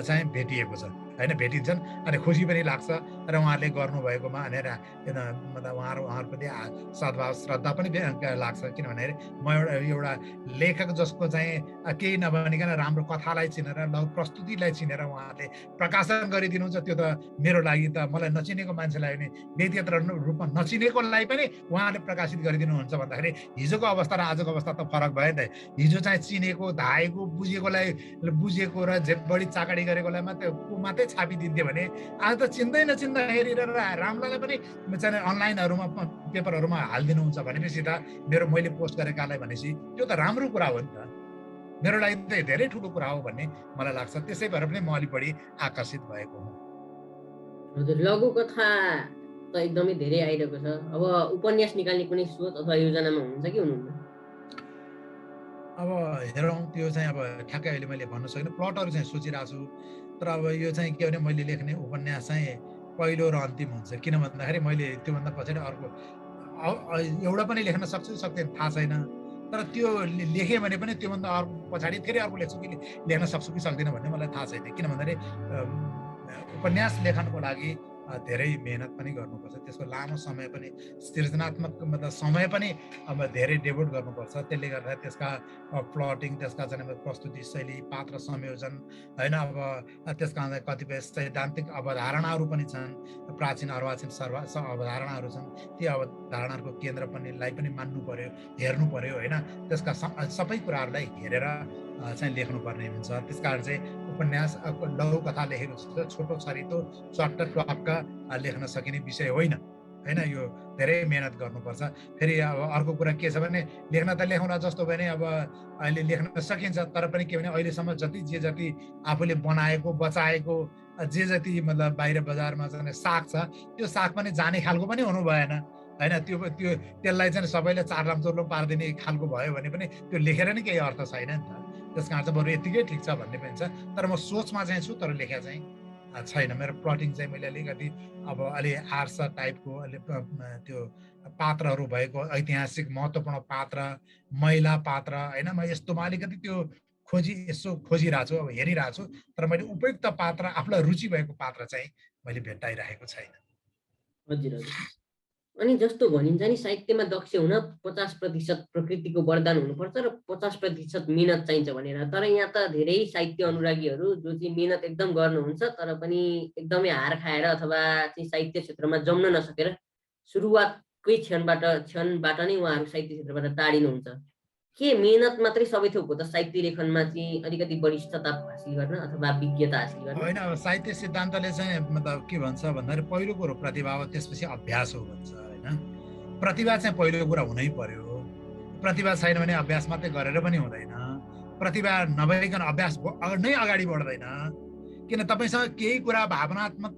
चाहिँ भेटिएको छ होइन, भेटिन्छन्। अनि खुसी पनि लाग्छ र उहाँहरूले गर्नुभएकोमा भनेर उहाँहरूप्रति सद्भाव श्रद्धा पनि लाग्छ। किनभने म एउटा लेखक जसको चाहिँ केही नभनिकन राम्रो कथालाई चिनेर, प्रस्तुतिलाई चिनेर उहाँहरूले प्रकाशन गरिदिनुहुन्छ, त्यो त मेरो लागि त मलाई नचिनेको मान्छेलाई पनि, व्यक्तिगत रूपमा नचिनेकोलाई पनि उहाँले प्रकाशित गरिदिनुहुन्छ भन्दाखेरि हिजोको अवस्था र आजको अवस्था त फरक भयो नि त। हिजो चाहिँ चिनेको, धाएको, बुझेको र बढी चाकडी गरेकोलाई मात्रै छापिदिन्थ्यो भने आज त चिन्दै नचिन्दाखेरि र राम्रोलाई पनि चाहिँ अनलाइनहरूमा पेपरहरूमा हालिदिनुहुन्छ भनेपछि त मैले पोस्ट गरेकालाई भनेपछि त्यो त राम्रो कुरा हो नि त, मेरो लागि त धेरै ठुलो कुरा हो भन्ने मलाई लाग्छ। त्यसै भएर पनि म अलिक बढी आकर्षित भएको हुँ। हजुर, लघुकथा त एकदमै धेरै आइरहेको छ। अब उपन्यास निकाल्ने कुनै सोच अथवा योजनामा हुनुहुन्छ कि हुनुहुन्न? अब हेरौँ, त्यो चाहिँ अब ठ्याक्कै अहिले मैले भन्न सकिनँ। प्लटहरू चाहिँ सोचिरहेको छु, तर अब यो चाहिँ के भने मैले लेख्ने उपन्यास चाहिँ पहिलो र अन्तिम हुन्छ। किन भन्दाखेरि मैले त्योभन्दा पछाडि अर्को एउटा पनि लेख्न सक्छु सक्दैन थाहा छैन। तर त्यो लेखेँ भने पनि त्योभन्दा अर्को पछाडि फेरि अर्को लेख्छु कि लेख्न सक्छु कि सक्दिनँ भन्ने मलाई थाहा छैन। किन भन्दाखेरि उपन्यास लेखनको लागि धेरै मेहनत पनि गर्नुपर्छ, त्यसको लामो समय पनि, सृजनात्मक मतलब समय पनि अब धेरै डेभोट गर्नुपर्छ। त्यसले गर्दा त्यसका प्लटिङ, त्यसका चाहिँ प्रस्तुति शैली, पात्र संयोजन होइन, अब त्यसका कतिपय सैद्धान्तिक अवधारणाहरू पनि छन्, प्राचीन अर्वाचीन अवधारणाहरू छन्, ती अवधारणाहरूको केन्द्र पनिलाई पनि मान्नु पर्यो, हेर्नु पर्यो होइन। त्यसका सबै कुराहरूलाई हेरेर चाहिँ लेख्नुपर्ने हुन्छ। त्यसकारण चाहिँ उपन्यास लघुकथा लेखेको छ, छोटो छरितो चट्ट ट्वाक्क लेख्न सकिने विषय होइन होइन, यो धेरै मेहनत गर्नुपर्छ। फेरि अब अर्को कुरा के छ भने लेख्न त लेखौँला जस्तो भने अब अहिले लेख्न सकिन्छ, तर पनि के भने अहिलेसम्म जति आफूले बनाएको बचाएको जे जति मतलब बाहिर बजारमा चाहिँ साग छ, त्यो साग पनि जाने खालको पनि हुनु भएन होइन। त्यसलाई चाहिँ सबैले चारलाम चोर्लो पारिदिने खालको भयो भने पनि त्यो लेखेर नै केही अर्थ छैन नि त। त्यस कारण चाहिँ बरु यतिकै ठिक छ भन्ने पनि छ। तर म सोचमा चाहिँ छु, तर लेखा चाहिँ छैन। मेरो प्लटिङ चाहिँ मैले अलिकति अब अलि आर्स टाइपको अलि त्यो पात्रहरू भएको ऐतिहासिक महत्त्वपूर्ण पात्र, महिला पात्र होइन, म यस्तोमा अलिकति त्यो यसो खोजिरहेको छु, अब हेरिरहेको छु। तर मैले उपयुक्त पात्र, आफूलाई रुचि भएको पात्र चाहिँ मैले भेट्टाइरहेको छैन। हजुर हजुर। अनि जस्तो भनिन्छ नि साहित्यमा दक्ष हुन 50% प्रकृतिको वरदान हुनुपर्छ र 50% मिहिनेत चाहिन्छ भनेर। तर यहाँ त धेरै साहित्य अनुरागीहरू जो चाहिँ मिहिनेत एकदम गर्नुहुन्छ तर पनि एकदमै हार खाएर अथवा चाहिँ साहित्य क्षेत्रमा जम्न नसकेर सुरुवातकै क्षणबाट नै उहाँहरू साहित्य क्षेत्रबाट ताडिनुहुन्छ। के मिहिनेत मात्रै सबै थोक हो त साहित्य लेखनमा चाहिँ अलिकति वरिष्ठता हासिल गर्न अथवा विज्ञता हासिल गर्न? होइन, अब साहित्य सिद्धान्तले चाहिँ मतलब के भन्छ भन्दाखेरि पहिलो कुरो प्रतिभा हो, त्यसपछि अभ्यास हो भन्छ होइन। प्रतिभा चाहिँ पहिलो कुरा हुनै पर्यो। प्रतिभा छैन भने अभ्यास मात्रै गरेर पनि हुँदैन। प्रतिभा नभइकन अभ्यास नै अगाडि बढ्दैन। किन तपाईँसँग केही कुरा भावनात्मक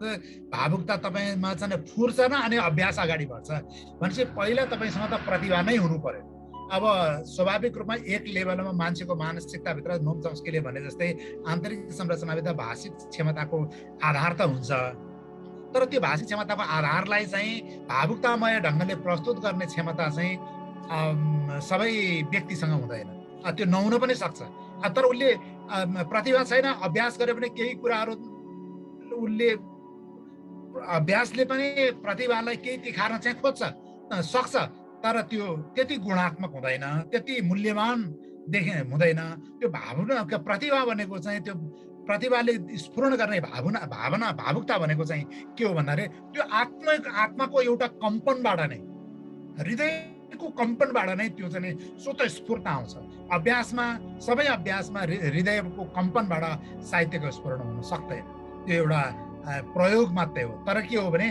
भावुकता तपाईँमा चाहिँ फुर्छ न, अनि अभ्यास अगाडि बढ्छ भनेपछि पहिला तपाईँसँग त प्रतिभा नै हुनु पर्यो। अब स्वाभाविक रूपमा एक लेभलमा मान्छेको मानसिकताभित्र नोम चम्स्कीले भने जस्तै आन्तरिक संरचनाभित्र भाषिक क्षमताको आधार त हुन्छ, तर त्यो भाषिक क्षमताको आधारलाई चाहिँ भावुकतामय ढङ्गले प्रस्तुत गर्ने क्षमता चाहिँ सबै व्यक्तिसँग हुँदैन। त्यो नहुन पनि सक्छ। तर उसले प्रतिभा छैन, अभ्यास गरे भने केही कुराहरू उसले अभ्यासले पनि प्रतिभालाई केही तिखार्न चाहिँ खोज्छ सक्छ, तर त्यो त्यति गुणात्मक हुँदैन, त्यति मूल्यवान हुँदैन। त्यो भावना प्रतिभा भनेको चाहिँ त्यो प्रतिभाले स्फुरण गर्ने भावना भावुकता भनेको चाहिँ के हो भन्दाखेरि त्यो आत्माको एउटा कम्पनबाट नै, हृदयको कम्पनबाट नै त्यो चाहिँ स्वतः स्फूर्त आउँछ। अभ्यासमा सबै अभ्यासमा हृदयको कम्पनबाट साहित्यको स्फुरण हुन सक्दैन, त्यो एउटा प्रयोग मात्रै हो। तर के हो भने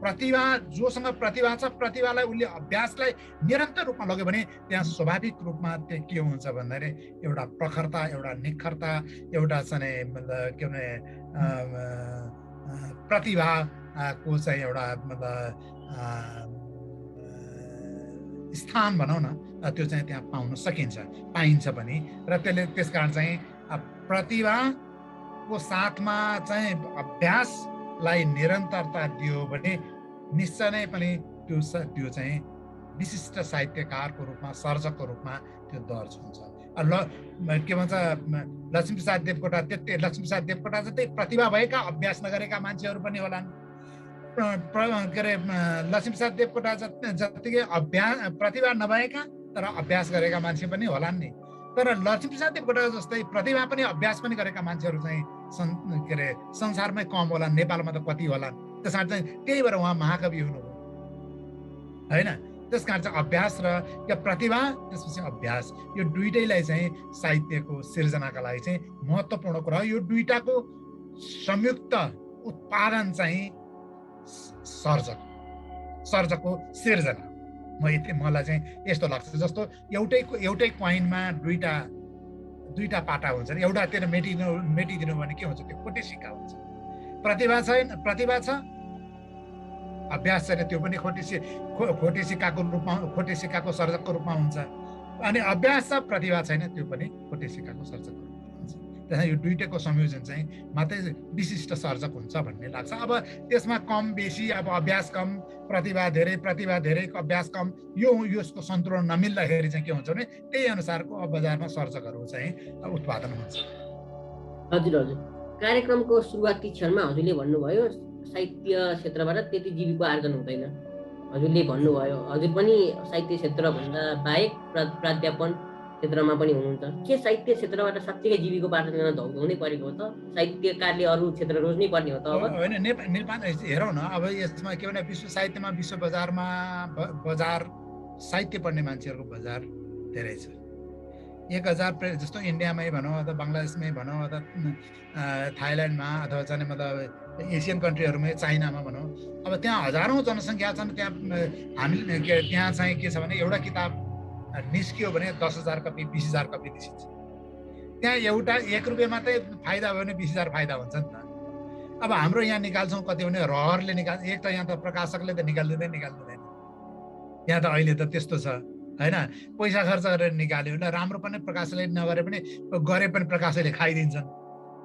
प्रतिभा, जोसँग प्रतिभा छ, प्रतिभालाई उसले अभ्यासलाई निरन्तर रूपमा लग्यो भने त्यहाँ स्वाभाविक रूपमा त्यो के हुन्छ भन्दाखेरि एउटा प्रखरता, एउटा निखरता, एउटा चाहिँ के भने प्रतिभाको चाहिँ एउटा स्थान भनौँ न, त्यो चाहिँ त्यहाँ पाउन पाइन्छ पनि। र त्यसले त्यसकारण चाहिँ प्रतिभाको साथमा चाहिँ अभ्यासलाई निरन्तरता दियो भने निश्चय नै पनि त्यो चाहिँ विशिष्ट साहित्यकारको रूपमा, सर्जकको रूपमा त्यो दर्ज हुन्छ। के भन्छ लक्ष्मीप्रसाद देवकोटा, लक्ष्मीप्रसाद देवकोटा जस्तै प्रतिभा भएका अभ्यास नगरेका मान्छेहरू पनि होलान्। के अरे लक्ष्मीप्रसाद देवकोटा जत्तिकै प्रतिभा नभएका तर अभ्यास गरेका मान्छे पनि होलान् नि। तर लक्ष्मीप्रसाद देवकोटा जस्तै प्रतिभा पनि अभ्यास पनि गरेका मान्छेहरू चाहिँ के अरे संसारमै कम होलान्, नेपालमा त कति होलान्। त्यस कारण चाहिँ त्यही भएर उहाँ महाकवि हुनुभयो होइन। त्यस कारण चाहिँ अभ्यास र या प्रतिभा त्यसपछि अभ्यास, यो दुइटैलाई चाहिँ साहित्यको सिर्जनाका लागि चाहिँ महत्त्वपूर्ण कुरा हो। यो दुइटाको संयुक्त उत्पादन चाहिँ सर्जकको सिर्जना। मलाई चाहिँ यस्तो लाग्छ, जस्तो एउटै कोइनमा दुईटा पाटा हुन्छन्, एउटातिर मेटिदिनु भने के हुन्छ, त्यो खोटे सिक्का हुन्छ। प्रतिभा छ, अभ्यास छैन, त्यो पनि खोटे सिक्काको सर्जकको रूपमा हुन्छ। अनि अभ्यास छ, प्रतिभा छैन, त्यो पनि खोटे सिक्काको सर्जकको रूपमा हुन्छ। त्यसमा यो दुईटैको संयोजन चाहिँ मात्रै विशिष्ट सर्जक हुन्छ भन्ने लाग्छ। अब त्यसमा कम बेसी, अब अभ्यास कम प्रतिभा धेरै, अभ्यास कम, यो यसको सन्तुलन नमिल्दाखेरि चाहिँ के हुन्छ भने त्यही अनुसारको बजारमा सर्जकहरू चाहिँ उत्पादन हुन्छ। हजुर हजुर, कार्यक्रमको सुरुवाती क्षणमा हजुरले भन्नुभयो साहित्य क्षेत्रबाट त्यति जीविका आर्जन हुँदैन। हजुरले भन्नुभयो हजुर पनि साहित्य क्षेत्रभन्दा बाहेक प्राध्यापन क्षेत्रमा पनि हुनुहुन्छ। के साहित्य क्षेत्रबाट साँच्चीकै जीविकोपार्जन गर्न धौधौनै परेको हो त? साहित्यकारले अरू क्षेत्र रोज्नै पर्ने हो त अब? होइन, नेपाल हेरौँ न, अब यसमा के भने विश्व साहित्यमा, विश्व बजारमा बजार साहित्य पढ्ने मान्छेहरूको बजार धेरै छ। 1000 जस्तो इन्डियामै भनौँ अथवा बङ्गलादेशमै भनौँ अथवा थाइल्यान्डमा अथवा चाहिँ मतलब एसियन कन्ट्रीहरूमै, चाइनामा भनौँ, अब त्यहाँ हजारौँ जनसङ्ख्या छन्। त्यहाँ हामीले त्यहाँ चाहिँ के छ भने एउटा किताब निस्कियो भने 10,000 कपी 20,000 कपी निस्किन्छ। त्यहाँ एउटा 1 रुपियाँ मात्रै फाइदा भयो भने 20,000 फाइदा हुन्छ नि त। अब हाम्रो यहाँ निकाल्छौँ कति भने रहरले निकाल्छ, एक त यहाँ त प्रकाशकले त निकाल्दैन। यहाँ त अहिले त त्यस्तो छ होइन, पैसा खर्च गरेर निकाल्यो भने राम्रो पनि प्रकाशकले नगरे पनि गरे पनि प्रकाशकले खाइदिन्छन्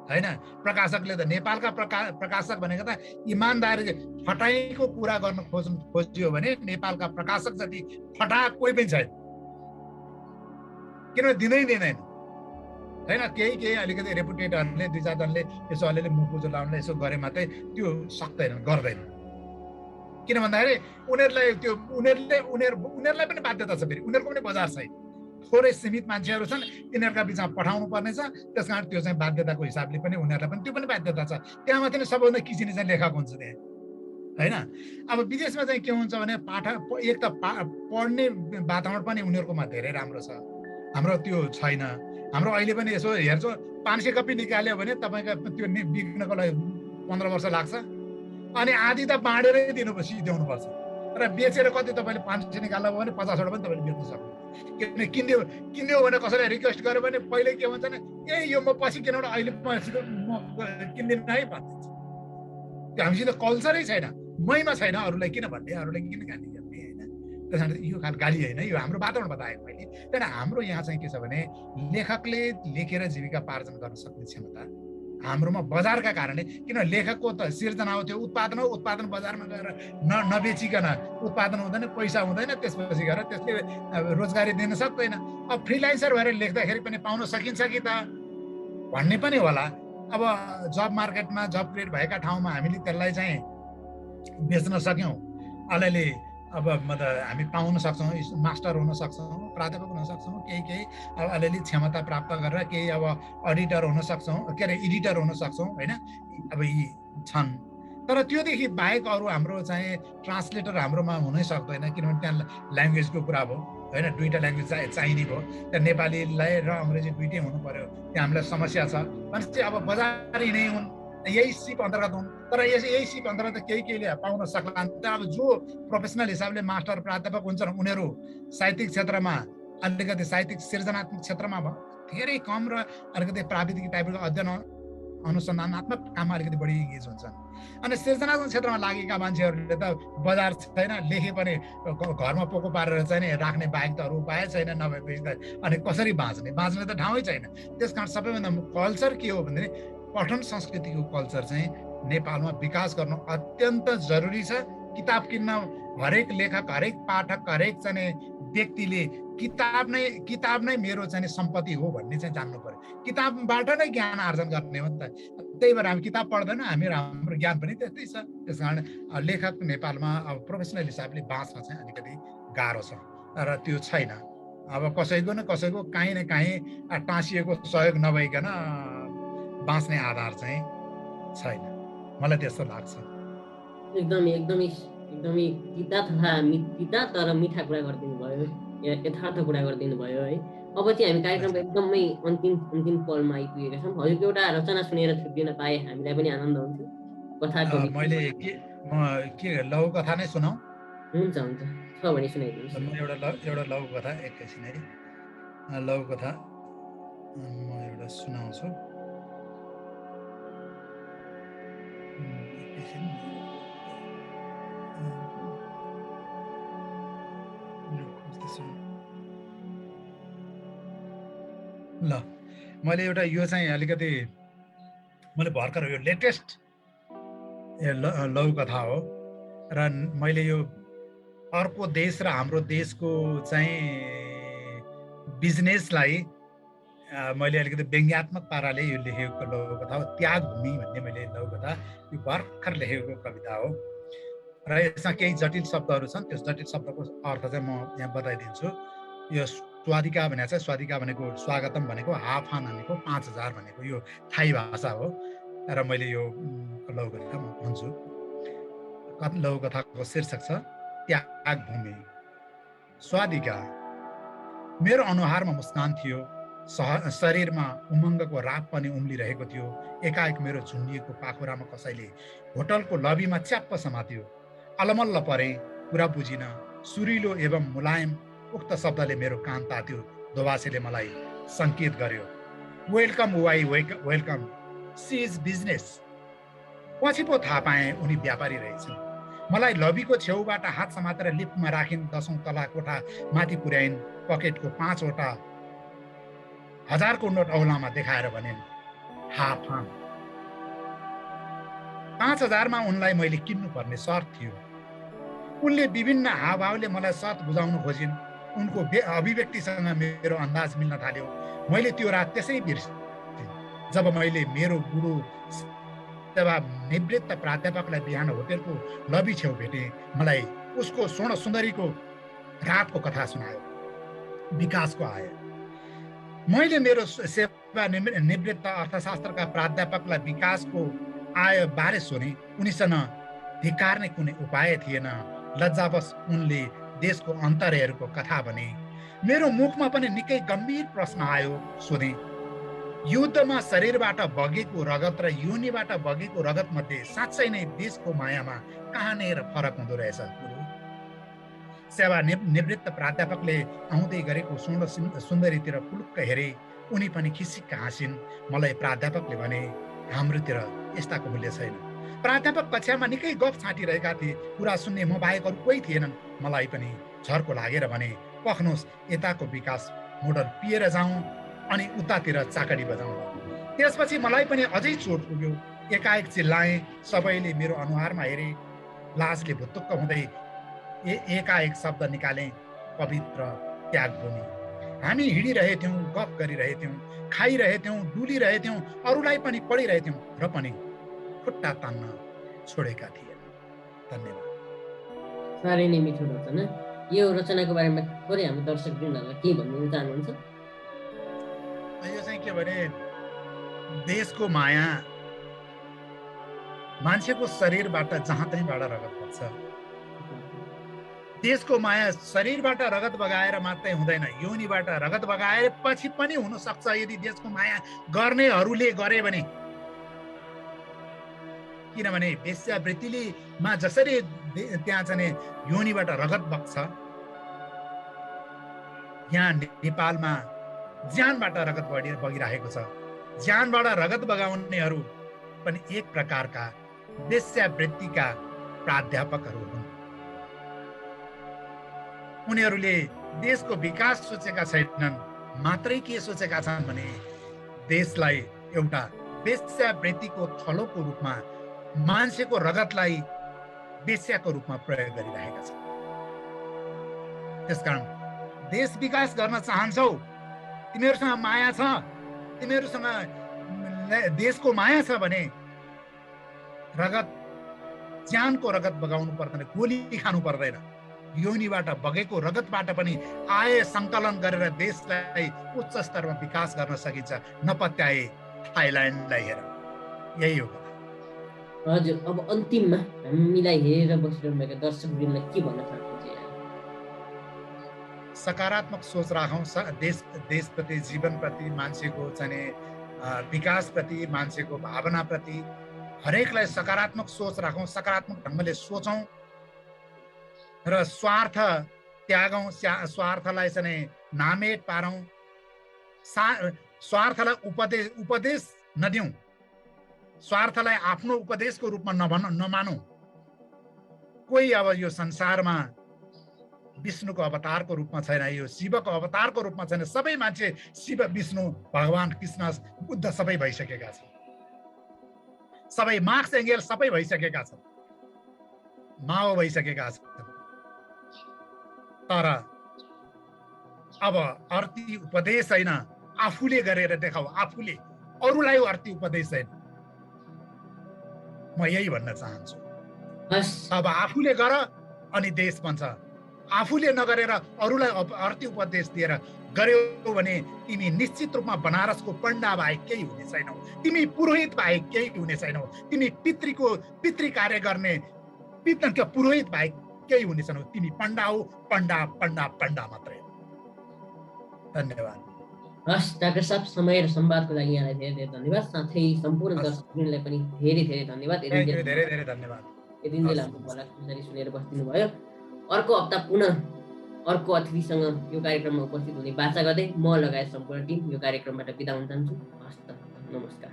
होइन। प्रकाशकले त नेपालका प्रकाशक भनेको त इमान्दारी फटाइको कुरा गर्न खोज्यो भने नेपालका प्रकाशक जति फटा कोही पनि छैन, किनभने दिँदैन होइन। केही अलिकति रेपुटेडहरूले 2-4 जनले यसो अलिअलि मुखुजो लाउनलाई यसो गरे मात्रै त्यो सक्दैन, गर्दैन। किन भन्दाखेरि उनीहरूलाई पनि बाध्यता छ, फेरि उनीहरूको पनि बजार छैन, थोरै सीमित मान्छेहरू छन्, तिनीहरूका बिचमा पठाउनु पर्ने छ। त्यस कारण त्यो चाहिँ बाध्यताको हिसाबले पनि उनीहरूलाई पनि त्यो पनि बाध्यता छ। त्यहाँ मात्रै सबभन्दा किसिने चाहिँ लेखक हुन्छ त्यहाँ होइन। अब विदेशमा चाहिँ के हुन्छ भने एक त पढ्ने वातावरण पनि उनीहरूकोमा धेरै राम्रो छ, हाम्रो त्यो छैन। हाम्रो अहिले पनि यसो हेर्छौँ 500 कपी निकाल्यो भने तपाईँको त्यो बिग्नको लागि 15 वर्ष लाग्छ, अनि आधी त बाँडेरै सिध्याउनुपर्छ र बेचेर कति तपाईँले 500 निकाल्नु भयो भने 50वटा पनि तपाईँले बेच्न सक्नुहुन्छ। किनभने किन्यो भने कसैलाई रिक्वेस्ट गर्यो भने पहिले के भन्छ भने यो म पछि किनबाट अहिले म किन्दिनँ है भनिदिन्छ। त्यो हामीसित कल्चरै छैन, मैमा छैन अरूलाई किन भन्ने, अरूलाई किन गाली गर्ने होइन। त्यस कारण यो खालको गाली होइन, यो हाम्रो वातावरण बताएको मैले। तर हाम्रो यहाँ चाहिँ के छ भने लेखकले लेखेर जीविका पार्जन गर्न सक्ने क्षमता हाम्रोमा बजारका कारणले, किनभने लेखकको त सिर्जना हो, त्यो उत्पादन हो, उत्पादन बजारमा गएर नबेचिकन उत्पादन हुँदैन, पैसा हुँदैन, त्यसपछि गएर त्यसले रोजगारी दिन सक्दैन। अब फ्रिलान्सर भएर लेख्दाखेरि पनि पाउन सकिन्छ कि त भन्ने पनि होला। अब जब मार्केटमा जब क्रिएट भएका ठाउँमा हामीले त्यसलाई चाहिँ बेच्न सक्यौँ, अलिअलि अब हामी पाउन सक्छौँ, मास्टर हुन सक्छौँ, प्राध्यापक हुन सक्छौँ, केही अब अलिअलि क्षमता प्राप्त गरेर केही अब अडिटर हुन सक्छौँ, के अरे एडिटर हुन सक्छौँ होइन। अब यी छन्, तर त्योदेखि बाहेक अरू हाम्रो चाहिँ ट्रान्सलेटर हाम्रोमा हुनै सक्दैन, किनभने त्यहाँ ल्याङ्ग्वेजको कुरा भयो होइन। 2टा ल्याङ्ग्वेज चाहिने भयो, त्यहाँ नेपालीलाई र अङ्ग्रेजी 2टै हुनु पर्यो, त्यहाँ हामीलाई समस्या छ। भनेपछि अब बजार यिनै हुन्, यही सिप अन्तर्गत हुन्, तर यही सिप अन्तर्गत केहीले पाउन सक्लान्। अब जो प्रोफेसनल हिसाबले मास्टर प्राध्यापक हुन्छन् उनीहरू साहित्यिक क्षेत्रमा अलिकति साहित्यिक सृजनात्मक क्षेत्रमा धेरै कम र अलिकति प्राविधिक टाइपको अध्ययन अनुसन्धानात्मक काममा अलिकति बढी इङ्गेज हुन्छन्। अनि सृजनात्मक क्षेत्रमा लागेका मान्छेहरूले त बजार छैन, लेखे पनि घरमा पोको पारेर चाहिँ राख्ने बाहेक त अरू उपाय छैन, नभएपछि त अनि कसरी बाँच्ने त ठाउँै छैन। त्यस कारण सबैभन्दा कल्चर के हो भने पठन संस्कृतिको कल्चर चाहिँ नेपालमा विकास गर्नु अत्यन्त जरुरी छ। किताब किन्न हरेक लेखक, हरेक पाठक, हरेक चाहिँ व्यक्तिले किताब नै मेरो चाहिँ सम्पत्ति हो भन्ने चाहिँ जान्नु पर्यो। किताबबाट नै ज्ञान आर्जन गर्ने हो नि त। त्यही भएर हामी किताब पढ्दैनौँ, हाम्रो ज्ञान पनि त्यस्तै छ। त्यस कारण लेखक नेपालमा अब प्रोफेसनल हिसाबले बाँच्न चाहिँ अलिकति गाह्रो छ, र त्यो छैन। अब कसैको न कसैको काहीँ न काहीँ टाँसिएको सहयोग नभइकन बाँच्ने आधार चाहिँ छैन, मलाई त्यस्तो लाग्छ। एकदमै तिता तर मिठा कुरा गरिदिनु भयो, यथार्थ कुरा गरिदिनु भयो है। अब चाहिँ हामी कार्यक्रमको एकदमै अन्तिम पलमा आइपुगेका छौँ। हजुरको एउटा रचना सुनेर छुट्टिन पाए हामीलाई पनि आनन्द हुन्छ। कथाको मैले के लघु कथा नै सुनाऊ? हुन्छ छ भने सुनाइदिनुहोस्। म एउटा लघु कथा एकैछिन है, लघु कथा म एउटा सुनाउँछु। ल, मैले एउटा यो चाहिँ अलिकति मैले भर्खर यो लेटेस्ट लघुकथा हो र मैले यो अर्को देश र हाम्रो देशको चाहिँ बिजनेसलाई मैले अलिकति व्यङ्ग्यात्मक पाराले यो लेखेको लघुकथा हो। त्याग भूमि भन्ने मैले लघुकथा यो भर्खर लेखेको कविता हो र यसमा केही जटिल शब्दहरू छन्। त्यस जटिल शब्दको अर्थ चाहिँ म यहाँ बताइदिन्छु। यो स्वादिका भनेको चाहिँ स्वादिका भनेको स्वागतम भनेको हाफान भनेको 5000 भनेको यो थाई भाषा हो र मैले यो लघुकथा म भन्छु। लघुकथाको शीर्षक छ त्याग भूमि। स्वादिका। मेरो अनुहारमा मुस्कान थियो, शरीरमा उमङ्गको राप पनि उम्लिरहेको थियो। एकाएक मेरो झुन्डिएको पाखुरामा कसैले होटलको लबीमा च्याप्प समात्यो। अलमल्ल परे, कुरा बुझिन। सुरिलो एवं मुलायम उक्त शब्दले मेरो कान तात्यो। दोभाषीले मलाई सङ्केत गर्यो, welcome why welcome, she is business. पछि पो थाहा पाएँ उनी व्यापारी रहेछन्। मलाई लबीको छेउबाट हात समातेर लिफ्टमा राखिन्। 10औं तला कोठा माथि पुर्याइन्। पकेटको 5वटा 1000 को नोट औलामा देखाएर भनिन्, हाफान। 5000 मा उनलाई मैले किन्नु पर्ने शर्त थियो। उनले विभिन्न हावभावले मलाई शर्त बुझाउन खोजिन्। उनको अभिव्यक्तिसँग मेरो अन्दाज मिल्न थाल्यो। मैले त्यो रात त्यसै बिर्सेँ जब मैले मेरो गुरु सेवा निवृत्त प्राध्यापकलाई बिहान होटेलको लबी छेउ भेटेँ। मलाई उसको स्वर्ण सुन्दरीको रातको कथा सुनायो, विकासको आयो। मैले मेरो सेवा निवृत्त अर्थशास्त्रका प्राध्यापकलाई विकासको आय बारे सोधेँ। उनीसँग धिक्कार्ने कुनै उपाय थिएन। लज्जावश उनले देशको अन्तरहरूको कथा भने। मेरो मुखमा पनि निकै गम्भीर प्रश्न आयो। सोधेँ, युद्धमा शरीरबाट बगेको रगत र योनिबाट बगेको रगत मध्ये साँच्चै नै देशको मायामा कहाँनिर फरक हुँदो रहेछ? सेवा निवृत्त प्राध्यापकले आउँदै गरेको स्वर्ण सुन्दरीतिर पुलुक्क हेरे। उनी पनि खिसिक्क हाँसिन्। मलाई प्राध्यापकले भने, हाम्रोतिर यस्ताको मूल्य छैन। प्राध्यापक कक्षामा निकै गफ छाँटिरहेका थिए। कुरा सुन्ने म बाहेक अरू कोही थिएनन्। मलाई पनि झर्को लागेर भने, पख्नुहोस्, यताको विकास मोडल पिएर जाउँ अनि उतातिर चाकडी बजाउँ। त्यसपछि मलाई पनि अझै चोट पुग्यो। एकाएक चिल्लाएँ। सबैले मेरो अनुहारमा हेरे। लाजले भुत्तुक्क हुँदै एकाएक शब्द निकालेँ, पवित्र त्यागभूमि। हामी हिँडिरहेथ्यौँ, गफ गरिरहेथ्यौँ, खाइरहेथ्यौँ, डुलिरहेथ्यौँ, अरूलाई पनि पढिरहेथ्यौँ र पनि खुट्टा तान्न छोडेका थिएन। धन्यवाद। साह्रै नै मिठो रचना। यो रचनाको बारेमा थोरै हाम्रो दर्शकवृन्दहरूलाई के भन्नु चाहनुहुन्छ? यो चाहिँ के भने, देशको माया मान्छेको शरीरबाट जहाँ तहीँबाट रगत बग्छ। देशको माया शरीरबाट रगत बगाएर मात्रै हुँदैन, योनिबाट रगत बगाएर पछि पनि हुन सक्छ यदि देशको माया गर्नेहरूले गरे भने। किनभने वेश्यावृत्तिले मा जसरी त्यहाँ चाहिँ योनिबाट रगत बग्छ, यहाँ नेपालमा ज्यानबाट रगत बगिरहेको छ। ज्यानबाट रगत बगाउनेहरू पनि एक प्रकारका वेश्यावृत्तिका प्राध्यापकहरू हुन्। उनीहरूले देशको विकास सोचेका छैनन्, मात्रै के सोचेका छन् भने देशलाई एउटा वेश्यावृत्तिको थलोको रूपमा, मान्छेको रगतलाई वेश्याको रूपमा प्रयोग गरिरहेका छन्। त्यसकारण देश विकास गर्न चाहन्छौ, तिमीहरूसँग माया छ, तिमीहरूसँग देशको माया छ भने रगत, ज्यानको रगत बगाउनु पर्दैन, गोली खानु पर्दैन। योनिबाट बगेको रगतबाट पनि आय सङ्कलन गरेर देशलाई उच्च स्तरमा विकास गर्न सकिन्छ। नपत्याए थाइल्यान्डलाई हेर। यही हो। हजुर, अब अन्तिममा हामीलाई हेरेर बसिरहनुभएका दर्शकवृन्दलाई के भन्न चाहनुहुन्छ? सकारात्मक सोच राखौँ। देशप्रति, जीवनप्रति, मान्छेको चाहिँ विकासप्रति, मान्छेको भावनाप्रति हरेकलाई सकारात्मक सोच राखौँ। सकारात्मक ढङ्गले सोचौँ र स्वार्थ त्यागौँ। स्वार्थलाई चाहिँ नामेट पारौँ। स्वार्थलाई उपदेश नदिउँ। स्वार्थलाई आफ्नो उपदेशको रूपमा नमानौँ। कोही अब यो संसारमा विष्णुको अवतारको रूपमा छैन, यो शिवको अवतारको रूपमा छैन। सबै मान्छे शिव, विष्णु, भगवान कृष्ण, बुद्ध सबै भइसकेका छन्। सबै मार्क्स एङ्गेल सबै भइसकेका छन्, माओ भइसकेका छन्। तर अब अर्थी उपदेश होइन, आफूले गरेर देखाऊ, आफूले, अरूलाई अर्थी उपदेश होइन। म यही भन्न चाहन्छु। अब आफूले गर अनि देश बन्छ। आफूले नगरेर अरूलाई अर्थी उपदेश दिएर गर्यौ भने तिमी निश्चित रूपमा बनारसको पण्डा बाहेक केही हुने छैनौ। तिमी पुरोहित बाहेक केही हुने छैनौ। तिमी पितृ कार्य गर्ने पुरोहित बाहेक केही हुने छैनौ। तिमी पण्डा हौ, पण्डा पण्डा पण्डा मात्रै। धन्यवाद। हस् डाक्टर साहब, समय र संवादको लागि यहाँलाई धेरै धेरै धन्यवाद। साथै सम्पूर्ण दर्शकलाई पनि धेरै धेरै धन्यवाद। धेरै धेरै धन्यवाद। यतिन्जेल हाम्रो भलाकुसारी सुनेर बसिदिनु भयो। अर्को हप्ता पुनः अर्को अतिथिसँग यो कार्यक्रममा उपस्थित हुने बाचा गर्दै म लगायत सम्पूर्ण टिम यो कार्यक्रमबाट बिदा हुन चाहन्छु। हस्त नमस्कार।